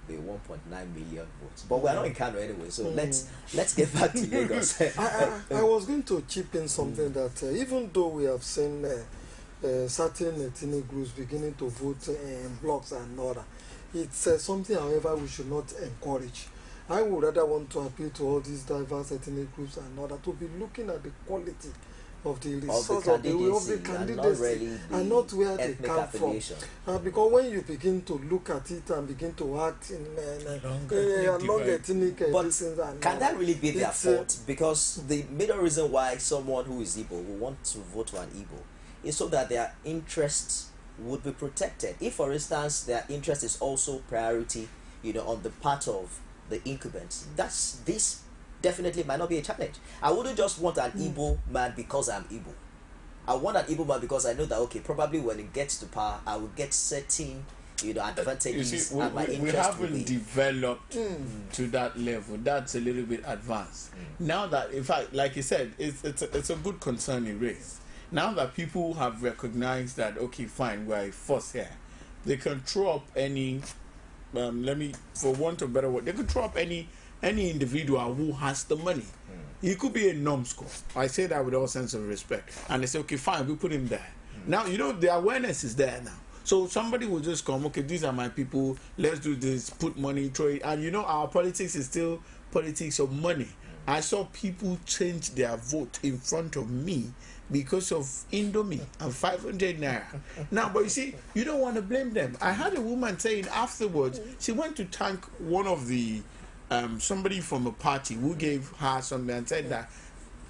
the 1.9 million votes. But we're not in Kano anyway, so let's get back to Lagos. I was going to chip in something that even though we have seen certain ethnic groups beginning to vote in blocks and all that, it's something, however, we should not encourage. I would rather want to appeal to all these diverse ethnic groups and all that to be looking at the quality of the resource of the candidacy and not where they come from. Because when you begin to look at it and begin to act in along ethnic but can that really be their fault? Because the major reason why someone who is Igbo will want to vote for an Igbo is so that their interests would be protected. If, for instance, their interest is also priority, on the part of the incumbents, this definitely might not be a challenge. I wouldn't just want an Igbo man because I'm Igbo. I want an Igbo man because I know that, okay, probably when it gets to power, I will get certain, advantages. We haven't developed to that level. That's a little bit advanced. Now that, in fact, like you said, it's a good concern in race. Now that people have recognized that, okay, fine, we're a force here, they can throw up any, for want of a better word, they can throw up any individual who has the money. He could be a numbskull. I say that with all sense of respect. And they say, okay, fine, we put him there. Now, the awareness is there now. So somebody will just come, okay, these are my people, let's do this, put money, throw it. And our politics is still politics of money. I saw people change their vote in front of me because of Indomie and 500 naira. Now, but you see, you don't want to blame them. I had a woman saying afterwards, she went to thank one of the, somebody from a party who gave her something and said that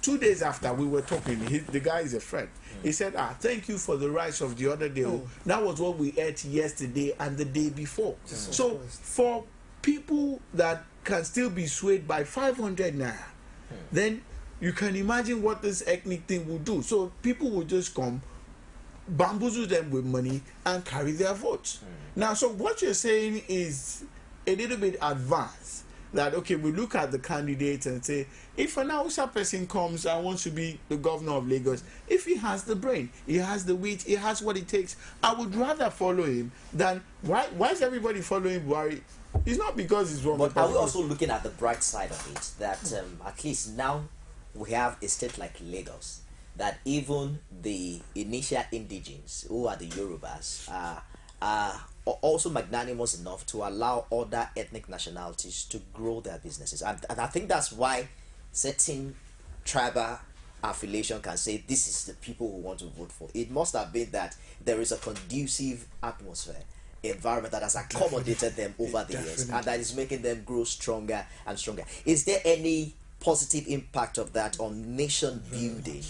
2 days after we were talking, the guy is a friend. He said, thank you for the rice of the other day. That was what we ate yesterday and the day before. So for people that can still be swayed by 500 naira, then you can imagine what this ethnic thing will do. So people will just come, bamboozle them with money and carry their votes. Now, so what you're saying is a little bit advanced. That, okay, we look at the candidates and say, if an Hausa person comes and wants to be the governor of Lagos, if he has the brain, he has the wit, he has what it takes, I would rather follow him than, why is everybody following Buhari? It's not because he's wrong. But are we also looking at the bright side of it? That at least now we have a state like Lagos, that even the initial indigenes, who are the Yorubas, are also magnanimous enough to allow other ethnic nationalities to grow their businesses. And I think that's why certain tribal affiliation can say this is the people we want to vote for. It must have been that there is a conducive atmosphere, environment that has accommodated them over the years, and that is making them grow stronger and stronger. Is there any positive impact of that on nation building,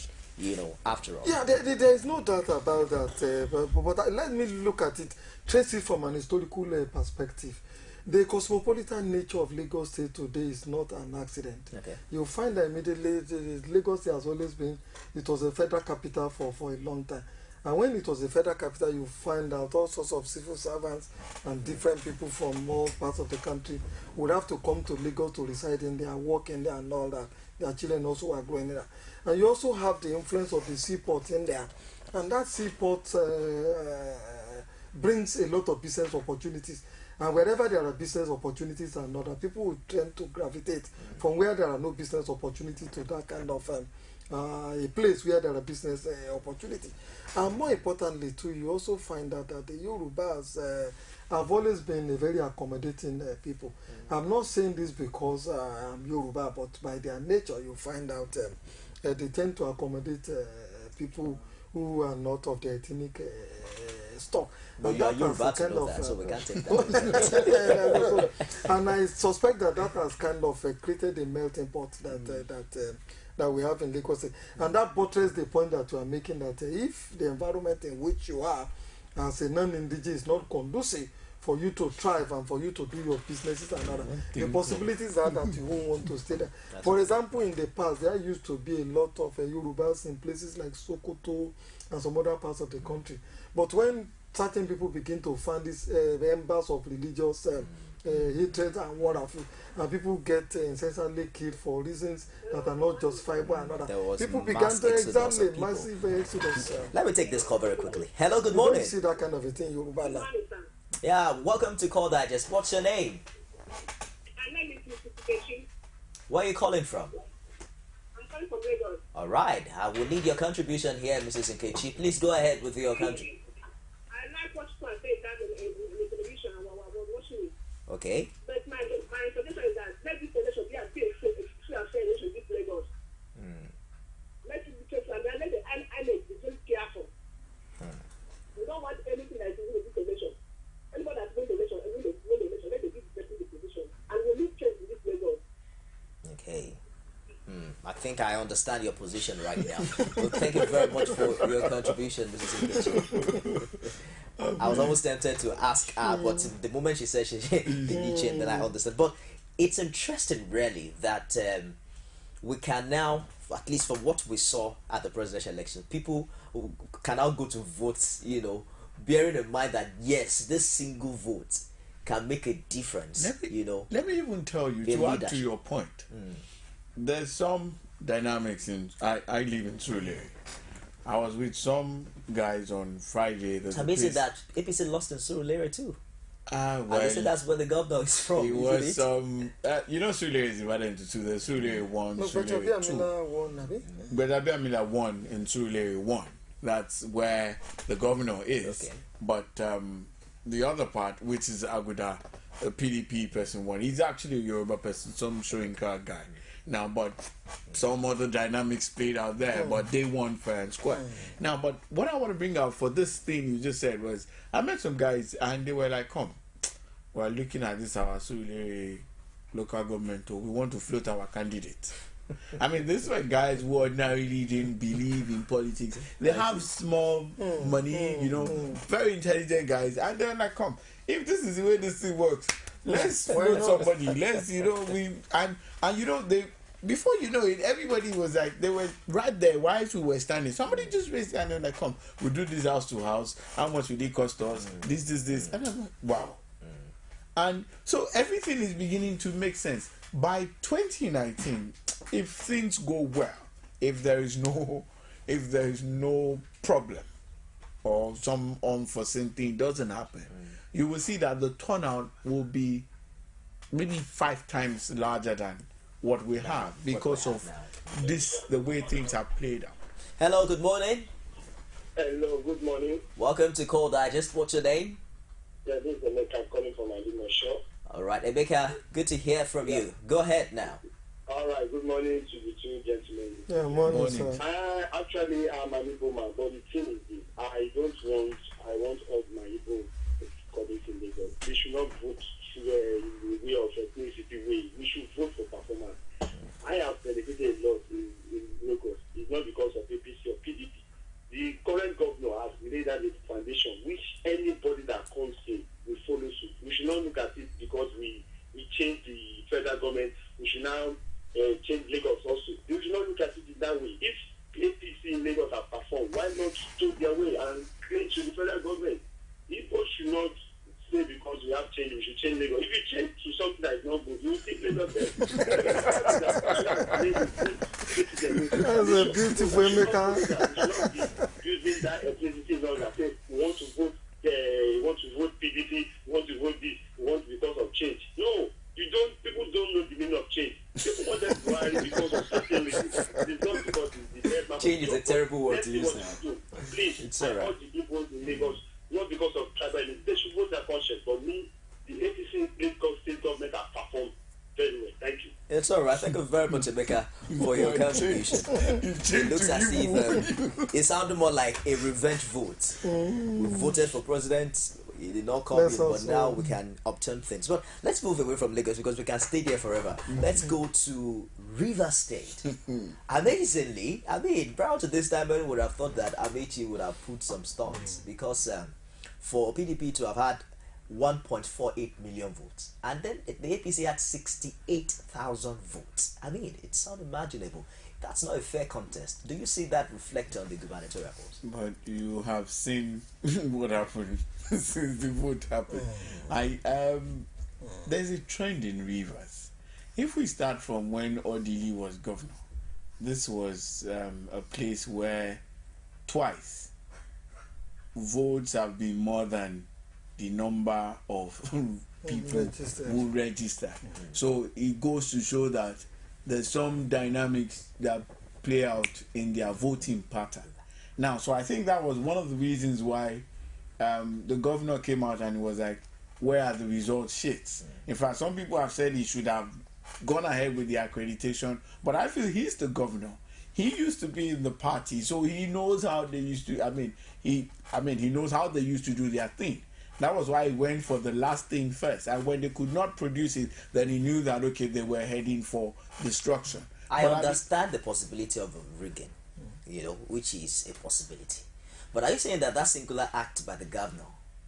after all? Yeah, there is no doubt about that, but let me look at it, trace it from an historical perspective. The cosmopolitan nature of Lagos State today is not an accident. Okay. You'll find that immediately Lagos State has always been, it was a federal capital for a long time. And when it was a federal capital, you find out all sorts of civil servants and different people from all parts of the country would have to come to Lagos to reside in there, work in there and all that. Their children also are growing there. And you also have the influence of the seaport in there. And that seaport brings a lot of business opportunities. And wherever there are business opportunities and other, people will tend to gravitate from where there are no business opportunities to that kind of a place where there are business opportunity. And more importantly too, you also find out that the Yorubas have always been a very accommodating people. I'm not saying this because I'm Yoruba, but by their nature you find out they tend to accommodate people who are not of the ethnic stock. But you are Yoruba to know that, so we can't take that. And I suspect that has kind of created a melting pot that we have in Lagos State. And that buttresses the point that you are making, that if the environment in which you are as a non-indigenous is not conducive for you to thrive and for you to do your businesses and other, the possibilities are that you won't want to stay there. For example, in the past, there used to be a lot of Yorubas in places like Sokoto and some other parts of the country. But when certain people begin to find these embers of religious hatred and wonderful, and people get incessantly killed for reasons that are not justifiable and other, people began to examine massive exodus. Let me take this call very quickly. Hello, good morning. You see that kind of a thing in Yoruba land. Yeah, welcome to Call Digest. What's your name? My name is Mrs. Kechi. Where are you calling from? I'm calling from Lagos. All right, I will need your contribution here, Mrs. Nkechi. Please go ahead with your contribution. I like what you say that in the television and I was watching it. Okay. But my suggestion is that let this election be a free and fair election in Lagos. Let it be careful and let the INEC be very careful. We don't want anything that is in this election. Anybody that's win the election, let them give the person the position. And we need change in this Lagos. Okay. I think I understand your position right now. Well, thank you very much for your contribution, Mrs. Nkechi. I was almost tempted to ask her, but the moment she said she did change, then I understand. But it's interesting, really, that we can now, at least from what we saw at the presidential election, people can now go to vote, bearing in mind that, yes, this single vote can make a difference, Let me even tell you, to add to your point, there's some dynamics in, I live in Surulere. I was with some guys on Friday. It's amazing that APC lost in Surulere too. Well, and they said that's where the governor is from. It was Surulere is divided into two. There's Surulere 1, Surulere 2. But Abiamila 1 in Surulere 1. That's where the governor is. Okay. But the other part, which is Aguda, a PDP person 1, he's actually a Yoruba person, some Shoinka guy. Now, but some other dynamics played out there, but they won fair and square. Now, but what I want to bring out for this thing you just said was, I met some guys and they were like, come, we're looking at this, our Surulere local government, we want to float our candidate. I mean, these were guys who ordinarily didn't believe in politics. They have small money, very intelligent guys. And they're like, come, if this is the way this thing works, let's float somebody. Let's, they, before you know it, everybody was like, they were right there, wives who were standing. Somebody just raised their hand and like, come, we'll do this house to house. How much will it cost us? This. And I'm like, wow. And so everything is beginning to make sense. By 2019, if things go well, if there is no problem or some unforeseen thing doesn't happen, you will see that the turnout will be maybe 5 times larger than what we have because of the way things have played out. Hello, good morning. Hello, good morning. Welcome to Call Digest. What's your name? Yeah, this is Emeka calling from my show. All right, Emeka, good to hear from you. Go ahead now. All right, good morning to the two gentlemen. Yeah, morning, sir. Actually, I'm an Igbo man, but the thing is this. I want all my Igbo colleagues in Lagos. They should not vote in the way of ethnicity way. We should vote for performance. I have benefited a lot in Lagos. It's not because of APC or PDP. The current governor has laid out a foundation which anybody that comes in will follow suit. We should not look at it because we changed the federal government. We should now change Lagos also. We should not look at it in that way. If APC in Lagos have performed, why not take their way and claim to the federal government? People should not say because we have changed, we should change Lagos. If you change to something that is not good, you will take Lagos there. That's a beautiful Emeka. Using that ethnicity law that says we want to vote PDP, we want to vote this, we want because of change. No, people don't know the meaning of change. People want them to worry because of certain reasons. It's not because it's the change is a terrible word to use now. Please, it's all right. all the people in Lagos, not because of tribalism, they should vote their conscience. But me, the APC state government have performed very well. Thank you. It's all right. Thank you very much, Emeka, for your contribution. It looks as if it sounded more like a revenge vote. We voted for president. He did not come in, but now we can upturn things. But let's move away from Lagos because we can stay there forever. Let's go to Rivers State. Amazingly, prior to this time, I would have thought that Amechi would have put some stunts because for PDP to have had 1.48 million votes, and then the APC had 68,000 votes. It sounds unimaginable. That's not a fair contest. Do you see that reflect on the gubernatorial polls? But you have seen what happened since the vote happened. There's a trend in Rivers. If we start from when Odili was governor, this was a place where twice votes have been more than the number of people who register. So it goes to show that there's some dynamics that play out in their voting pattern. Now, so I think that was one of the reasons why the governor came out and was like, where are the result sheets? In fact, some people have said he should have gone ahead with the accreditation, but I feel he's the governor. He used to be in the party, so he knows how they used to, he knows how they used to do their thing. That was why he went for the last thing first. And when they could not produce it, then he knew that, okay, they were heading for destruction. I understand the possibility of rigging, which is a possibility. But are you saying that singular act by the governor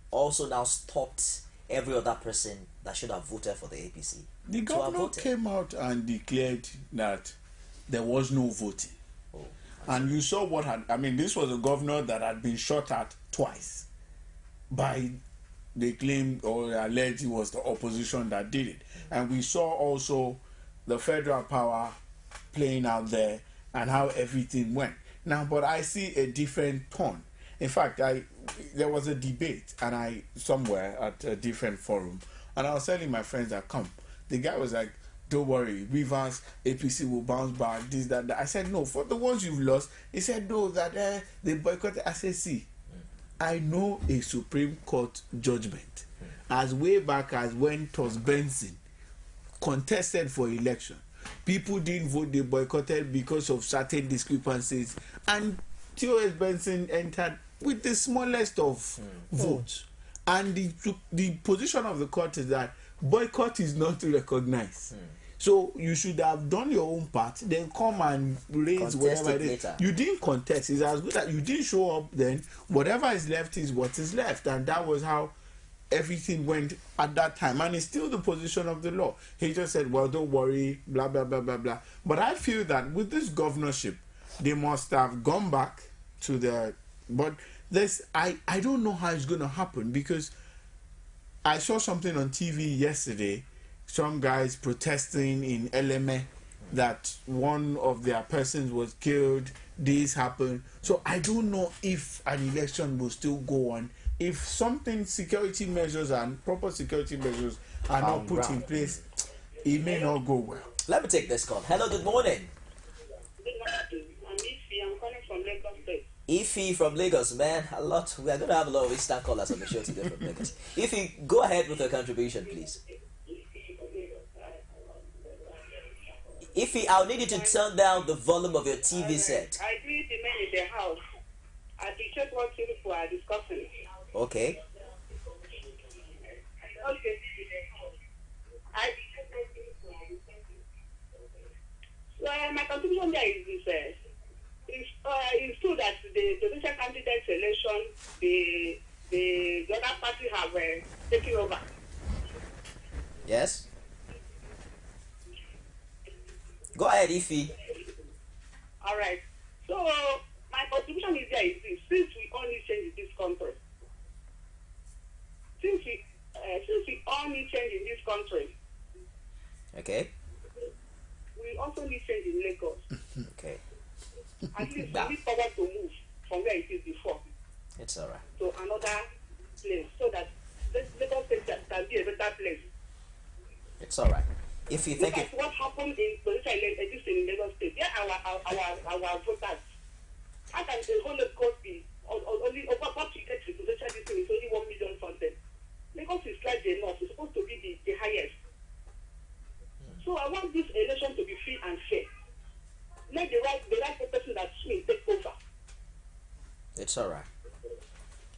also now stopped every other person that should have voted for the APC? The governor came out and declared that there was no voting. And you saw what this was a governor that had been shot at twice by... They claimed or alleged it was the opposition that did it. And we saw also the federal power playing out there and how everything went. Now, but I see a different tone. In fact, there was a debate somewhere at a different forum, and I was telling my friends that come. The guy was like, don't worry, Rivers, APC will bounce back, this, that. I said, no, for the ones you've lost. He said, no, that they boycotted. I said, see, I know a Supreme Court judgment as way back as when Tos Benson contested for election. People didn't vote, they boycotted because of certain discrepancies. And Tos Benson entered with the smallest of votes. And the position of the court is that boycott is not recognized. So you should have done your own part, then come and raise whatever it is. You didn't contest. It's as good as you didn't show up then. Whatever is left is what is left. And that was how everything went at that time. And it's still the position of the law. He just said, well, don't worry, blah, blah, blah, blah, blah. But I feel that with this governorship, they must have gone back to the... But I don't know how it's going to happen, because I saw something on TV yesterday, some guys protesting in Eleme that one of their persons was killed, this happened. So I don't know if an election will still go on. If security measures and proper security measures are not put in place, it may not go well. Let me take this call. Hello, good morning. Good morning. I'm calling from Lagos State. Ify from Lagos, man, we are going to have a lot of Eastern callers on the show today from Lagos. Ify, go ahead with your contribution, please. Ify, I'll need you to turn down the volume of your TV set. I agree the men in the house. I appreciate what you people are discussing. Okay. Okay. My contribution there is this. It's true that the presidential candidate election, the other party have taken over. Yes. Go ahead, Ify. All right. So my contribution is there is this: since we all need change in this country, since we all need change in this country, okay, we also need change in Lagos. Okay. At least we need power to move from where it is before. It's all right. To another place, so that Lagos State can be a better place. It's all right. If you think it, what happened in political elections in Lagos State, yeah, our voters. How can the whole Lagos be only what you get to presidential district is only 1 million something? Lagos is large enough. It's supposed to be the highest. So I want this election to be free and fair. Let the right person that will take over. It's all right.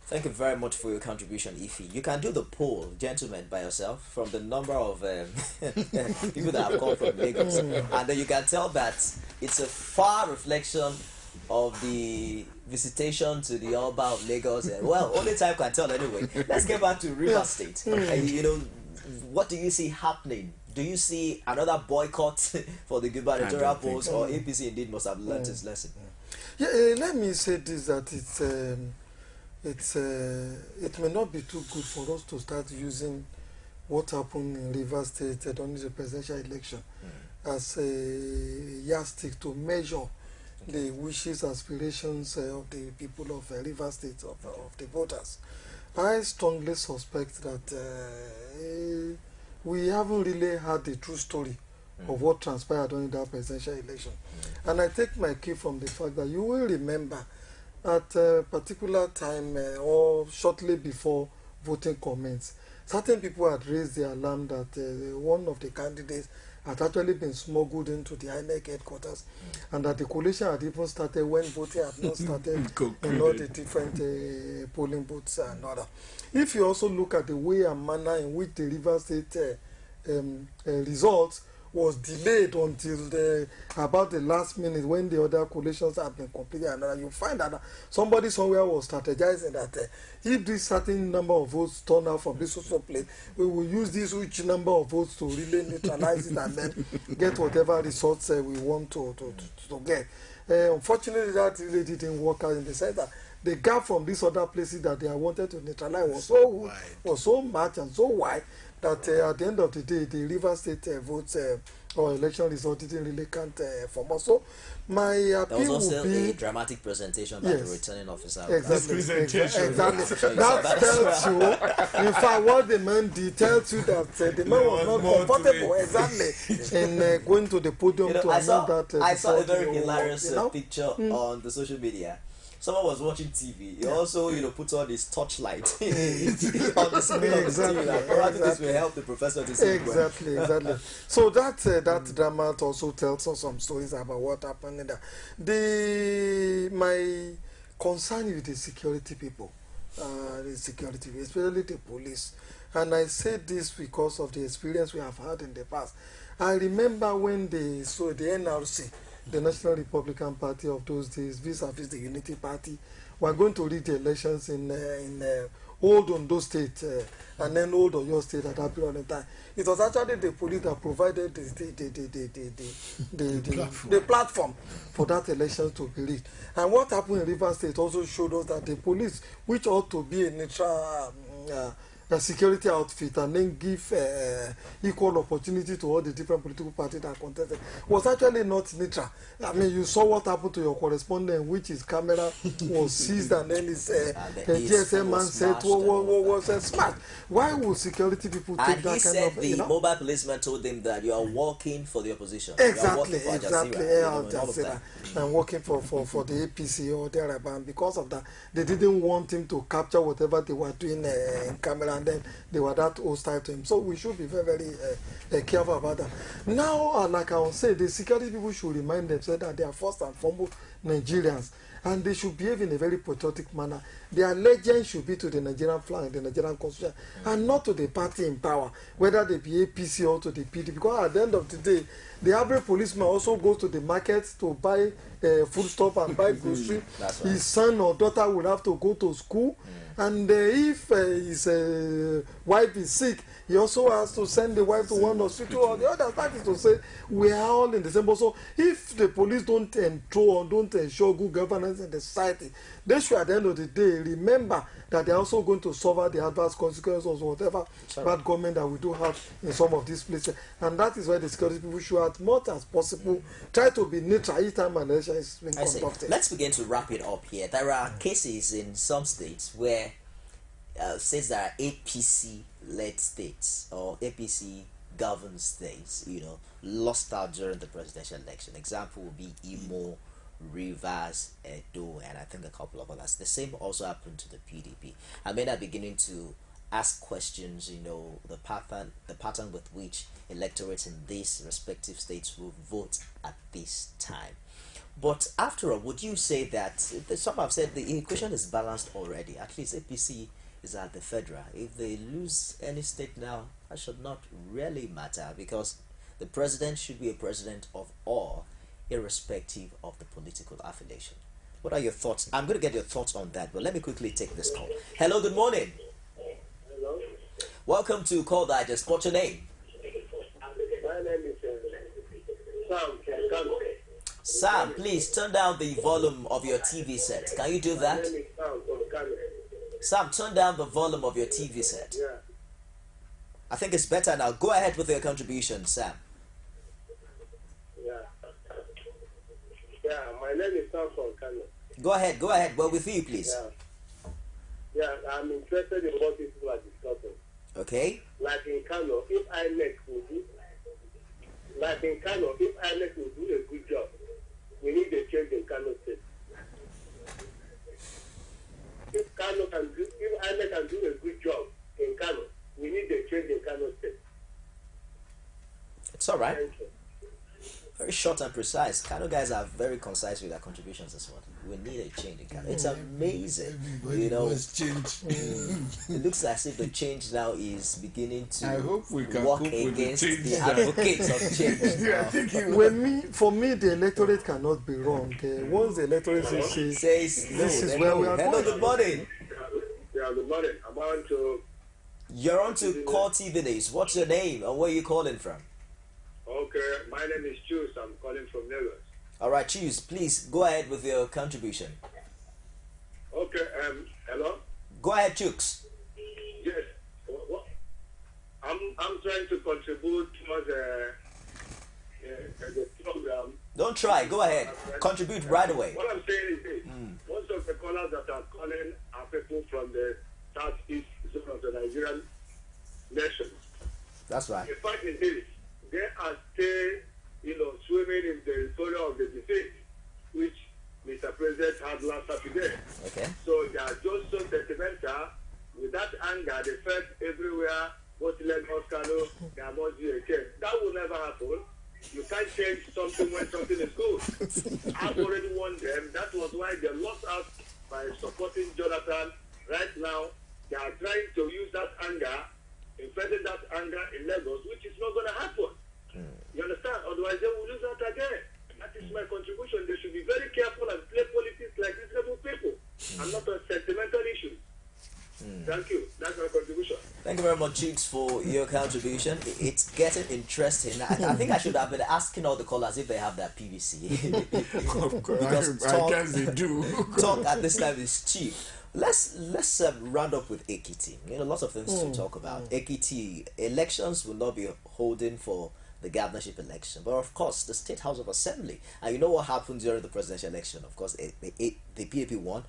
Thank you very much for your contribution, Ify. You can do the poll, gentlemen, by yourself from the number of people that have come from Lagos. And then you can tell that it's a far reflection of the visitation to the Oba of Lagos. Well, only time can tell anyway. Let's get back to River State. What do you see happening? Do you see another boycott for the gubernatorial polls, or APC indeed must have learned its lesson? Yeah, let me say this, that it may not be too good for us to start using what happened in River State during the presidential election as a yardstick to measure the wishes, aspirations of the people of River State, of the voters. I strongly suspect that we haven't really had the true story of what transpired during that presidential election. And I take my cue from the fact that you will remember at a particular time or shortly before voting commenced, certain people had raised the alarm that one of the candidates had actually been smuggled into the INEC headquarters, and that the coalition had even started when voting had not started in all the different polling booths and other. If you also look at the way and manner in which the River State results was delayed until about the last minute when the other coalitions have been completed, and you find that somebody somewhere was strategizing that if this certain number of votes turn out from this social place, we will use this huge number of votes to really neutralize it and then get whatever results we want to get. Unfortunately, that really didn't work out, in the sense that the gap from these other places that they wanted to neutralize was so much and so wide that at the end of the day, the River State votes or election result didn't really count for us. So my appeal there was also would be a dramatic presentation by the returning officer. Exactly. That tells you, in fact, what the man did tells you that the man was not comfortable in going to the podium to announce that. I saw a very hilarious picture on the social media. Someone was watching TV. He also, put on his torchlight on the screen of the TV. Apparently, this will help the professor to see. Exactly. So that drama also tells us some stories about what happened in there. My concern with the security people, especially the police, and I say this because of the experience we have had in the past. I remember when the NRC, the National Republican Party of those days, vis-a-vis the Unity Party, were going to lead the elections in old Ondo State and then old Oyo State at that period of time. It was actually the police that provided the platform for that election to be lead. And what happened in River State also showed us that the police, which ought to be a neutral security outfit and then give equal opportunity to all the different political parties that contested was actually not neutral. I mean, you saw what happened to your correspondent, which his camera was seized and then his GSM man said was smashed. Why would security people take that kind of... And he said the mobile policeman told him that you are working for the opposition. Exactly. And working for the APC or thereabout. And because of that, they didn't want him to capture whatever they were doing in camera, and then they were that hostile to him. So we should be very, very careful about that. Now, like I was saying, the security people should remind themselves that they are first and foremost Nigerians, and they should behave in a very patriotic manner. Their allegiance should be to the Nigerian flag and the Nigerian constitution, and not to the party in power, whether they be APC or to the PDP. Because at the end of the day, the average policeman also goes to the market to buy foodstuff and buy grocery. Right. His son or daughter will have to go to school, and if his wife is sick, he also has to send the wife to one hospital or the other. That is to say, we are all in the same boat. So if the police don't control or don't ensure good governance in the society, they should at the end of the day remember that they are also going to suffer the adverse consequences of whatever bad government that we do have in some of these places. And that is why the security people should, as much as possible, try to be neutral each time an election is being conducted. Let's begin to wrap it up here. There are cases in some states where states that are APC-led states or APC-governed states, lost out during the presidential election. Example would be Imo, Rivers, Edo, and I think a couple of others. The same also happened to the PDP. I mean, I'm beginning to ask questions, the pattern with which electorates in these respective states will vote at this time. But after all, would you say that, some have said the equation is balanced already? At least APC is at the federal. If they lose any state now, that should not really matter, because the president should be a president of all, irrespective of the political affiliation. What are your thoughts? I'm going to get your thoughts on that, but let me quickly take this call. Hello, good morning. Hello. Welcome to Call Digest. What's your name? My name is Sam. Sam, please turn down the volume of your TV set. Can you do that? My name is Sam from Sam, turn down the volume of your TV set. Yeah. I think it's better now. Go ahead with your contribution, Sam. Yeah, my name is Sam from Kano. Go ahead. We're with you, please. Yeah, I'm interested in what people are discussing. Okay. Like in Kano, if INEC will do a good job, we need a change in Kano State. If INEC can do a good job in Kano, we need a change in Kano State. It's all right. Very short and precise. Kano guys are very concise with their contributions as well. We need a change in Kano. It's amazing. Change. It looks as if the change now is beginning to I hope we can work against the advocates of change. For me, the electorate cannot be wrong. Once the electorate says this is where we are going. Hello, good morning. Yeah, good morning. I'm on to... You're on to Call TV News. What's your name and where are you calling from? Okay, my name is Chus. I'm calling from Lagos. All right, Chus, please go ahead with your contribution. Okay, hello? Go ahead, Chooks. Yes. I'm trying to contribute towards the program. Don't try. Go ahead. Contribute right away. What I'm saying is this. Most of the callers that are calling are people from the southeast zone of the Nigerian nation. That's right. The fact is this. They are still, swimming in the territory of the defeat, which Mr. President had last Saturday. Okay. So they are just so sentimental. With that anger, they felt everywhere, both Lagos, Kano, there must be a change. That will never happen. You can't change something when something is good. I've already warned them. That was why they lost out by supporting Jonathan. Right now, they are trying to use that anger, infecting that anger in Lagos, which is not going to happen. You understand? Otherwise, they will lose out again. That is my contribution. They should be very careful and play politics like reasonable people and not on sentimental issues. Thank you. That's my contribution. Thank you very much, Cheeks, for your contribution. It's getting interesting. I think I should have been asking all the callers if they have their PVC. Of course, I guess they do. Talk at this time is cheap. Let's round up with Ekiti. You know, lots of things to talk about. Ekiti elections will not be holding for the governorship election, but of course the State House of Assembly. And you know what happened during the presidential election? Of course, the PAP won,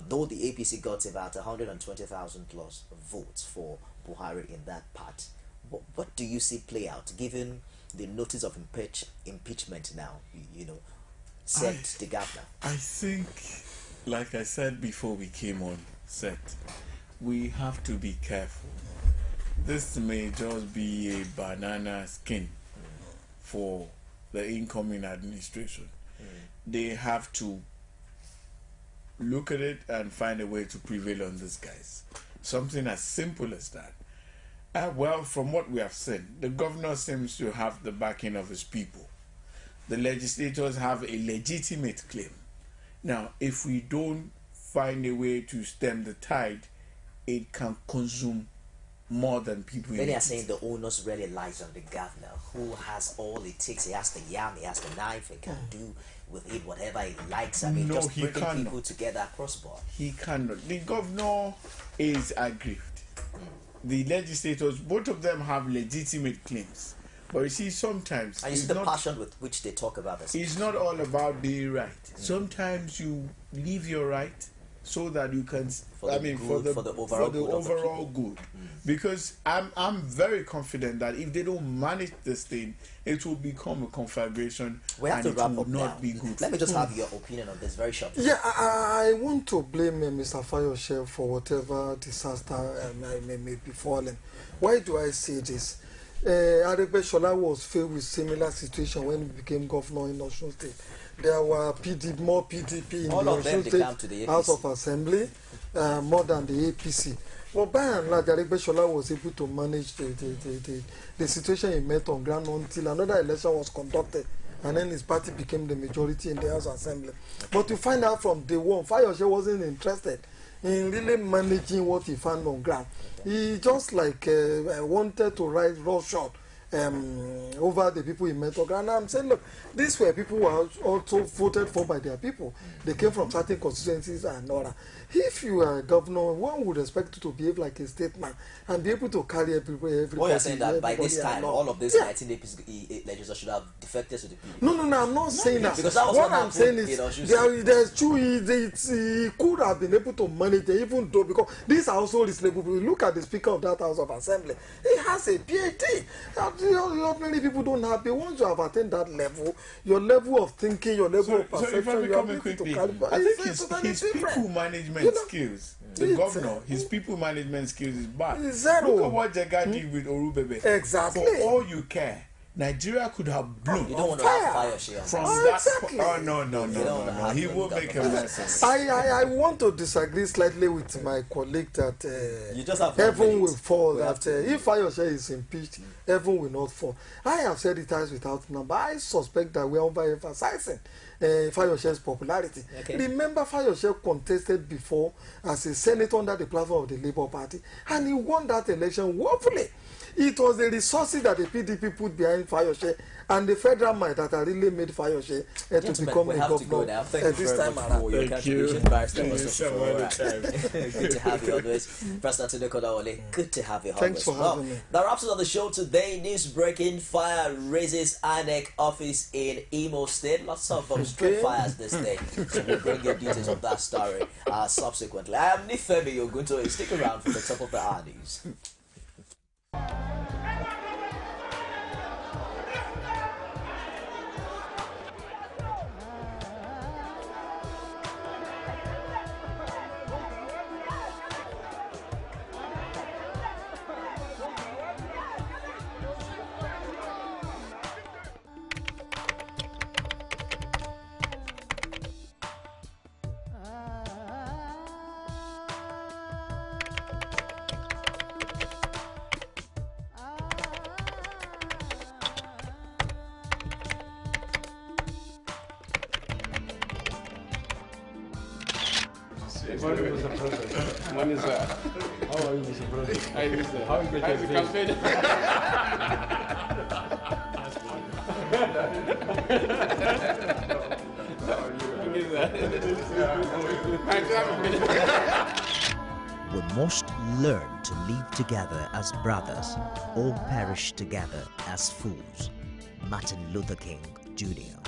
though the APC got about 120,000 plus votes for Buhari in that part. What do you see play out, given the notice of impeachment now? You know, set the governor. I think, like I said before we came on set, we have to be careful. This may just be a banana skin for the incoming administration. They have to look at it and find a way to prevail on these guys. Something as simple as that. Well, from what we have seen, the governor seems to have the backing of his people. The legislators have a legitimate claim. Now, if we don't find a way to stem the tide, it can consume more than people. Many are saying the onus really lies on the governor, who has all it takes. He has the yam, he has the knife, he can do with it whatever he likes. I mean, just bringing people together across board. He cannot. The governor is aggrieved. The legislators, both of them have legitimate claims. But you see, sometimes... And you see the passion with which they talk about this. It's not all about being right. Sometimes you leave your right so that you can... for the overall good. Because I'm very confident that if they don't manage this thing, it will become a conflagration. We have and to wrap it will up not now. be good. Let me just have your opinion on this very shortly. Yeah, I want to blame Mr. Fayoshe for whatever disaster may befallen. Why do I say this? Aregbesola was faced with similar situation when he became governor in Osun State. There were more PDP in all the Osun State House of Assembly, more than the APC. But by and large, Aregbesola was able to manage the situation he met on ground until another election was conducted, and then his party became the majority in the House Assembly. But to find out from day one, Fayoshe wasn't interested in really managing what he found on ground. He just like wanted to ride roughshod over the people he met on ground. And I'm saying, look, these were people who were also voted for by their people. They came from certain constituencies and all that. If you are a governor, one would expect you to behave like a statesman and be able to carry everybody. Well, you're saying that by this time, all of this 19 APC legislators should have defected to the PDP. No, I'm not saying that. Because that was what I'm saying is, there's true. He could have been able to manage it, even though, because these are also reasonable people. Look at the Speaker of that House of Assembly. He has a PhD. Ordinary people don't have. But once you have attained that level, your level of thinking, your level of perception, so if I become quickly, I think his people management skills, the governor, his people management skills is bad. Look at what Jega did with Orubebe. Exactly. For all you care, Nigeria could have blown. You don't want to have Fayoshe from that. Exactly. No. He will make a mess. I want to disagree slightly with my colleague that you just have heaven will fall. That if Fayoshe is impeached, heaven will not fall. I have said it as without number. I suspect that we are overemphasizing Fayoshe's popularity. Okay. Remember, Fayoshe contested before as a senator under the platform of the Labour Party, and he won that election woefully. It was the resources that the PDP put behind Fayoshe and the federal might that really made Fayoshe to become a governor this time around. Thank you. Good to have you always. President KOLAWOLE, good to have you always. Thanks for having me. That wraps us on the show today. News breaking: fire raises INEC office in Imo State. Lots of street fires this day. So we'll bring you details of that story subsequently. I am Nifemi Ogunto. Stick around for the top of the hour news. Morning, Mr. President. Morning, sir. How are you, Mr. President? How are you, sir? How is the campaign? How are you? Thank you, sir. We must learn to live together as brothers or perish together as fools. Martin Luther King, Jr.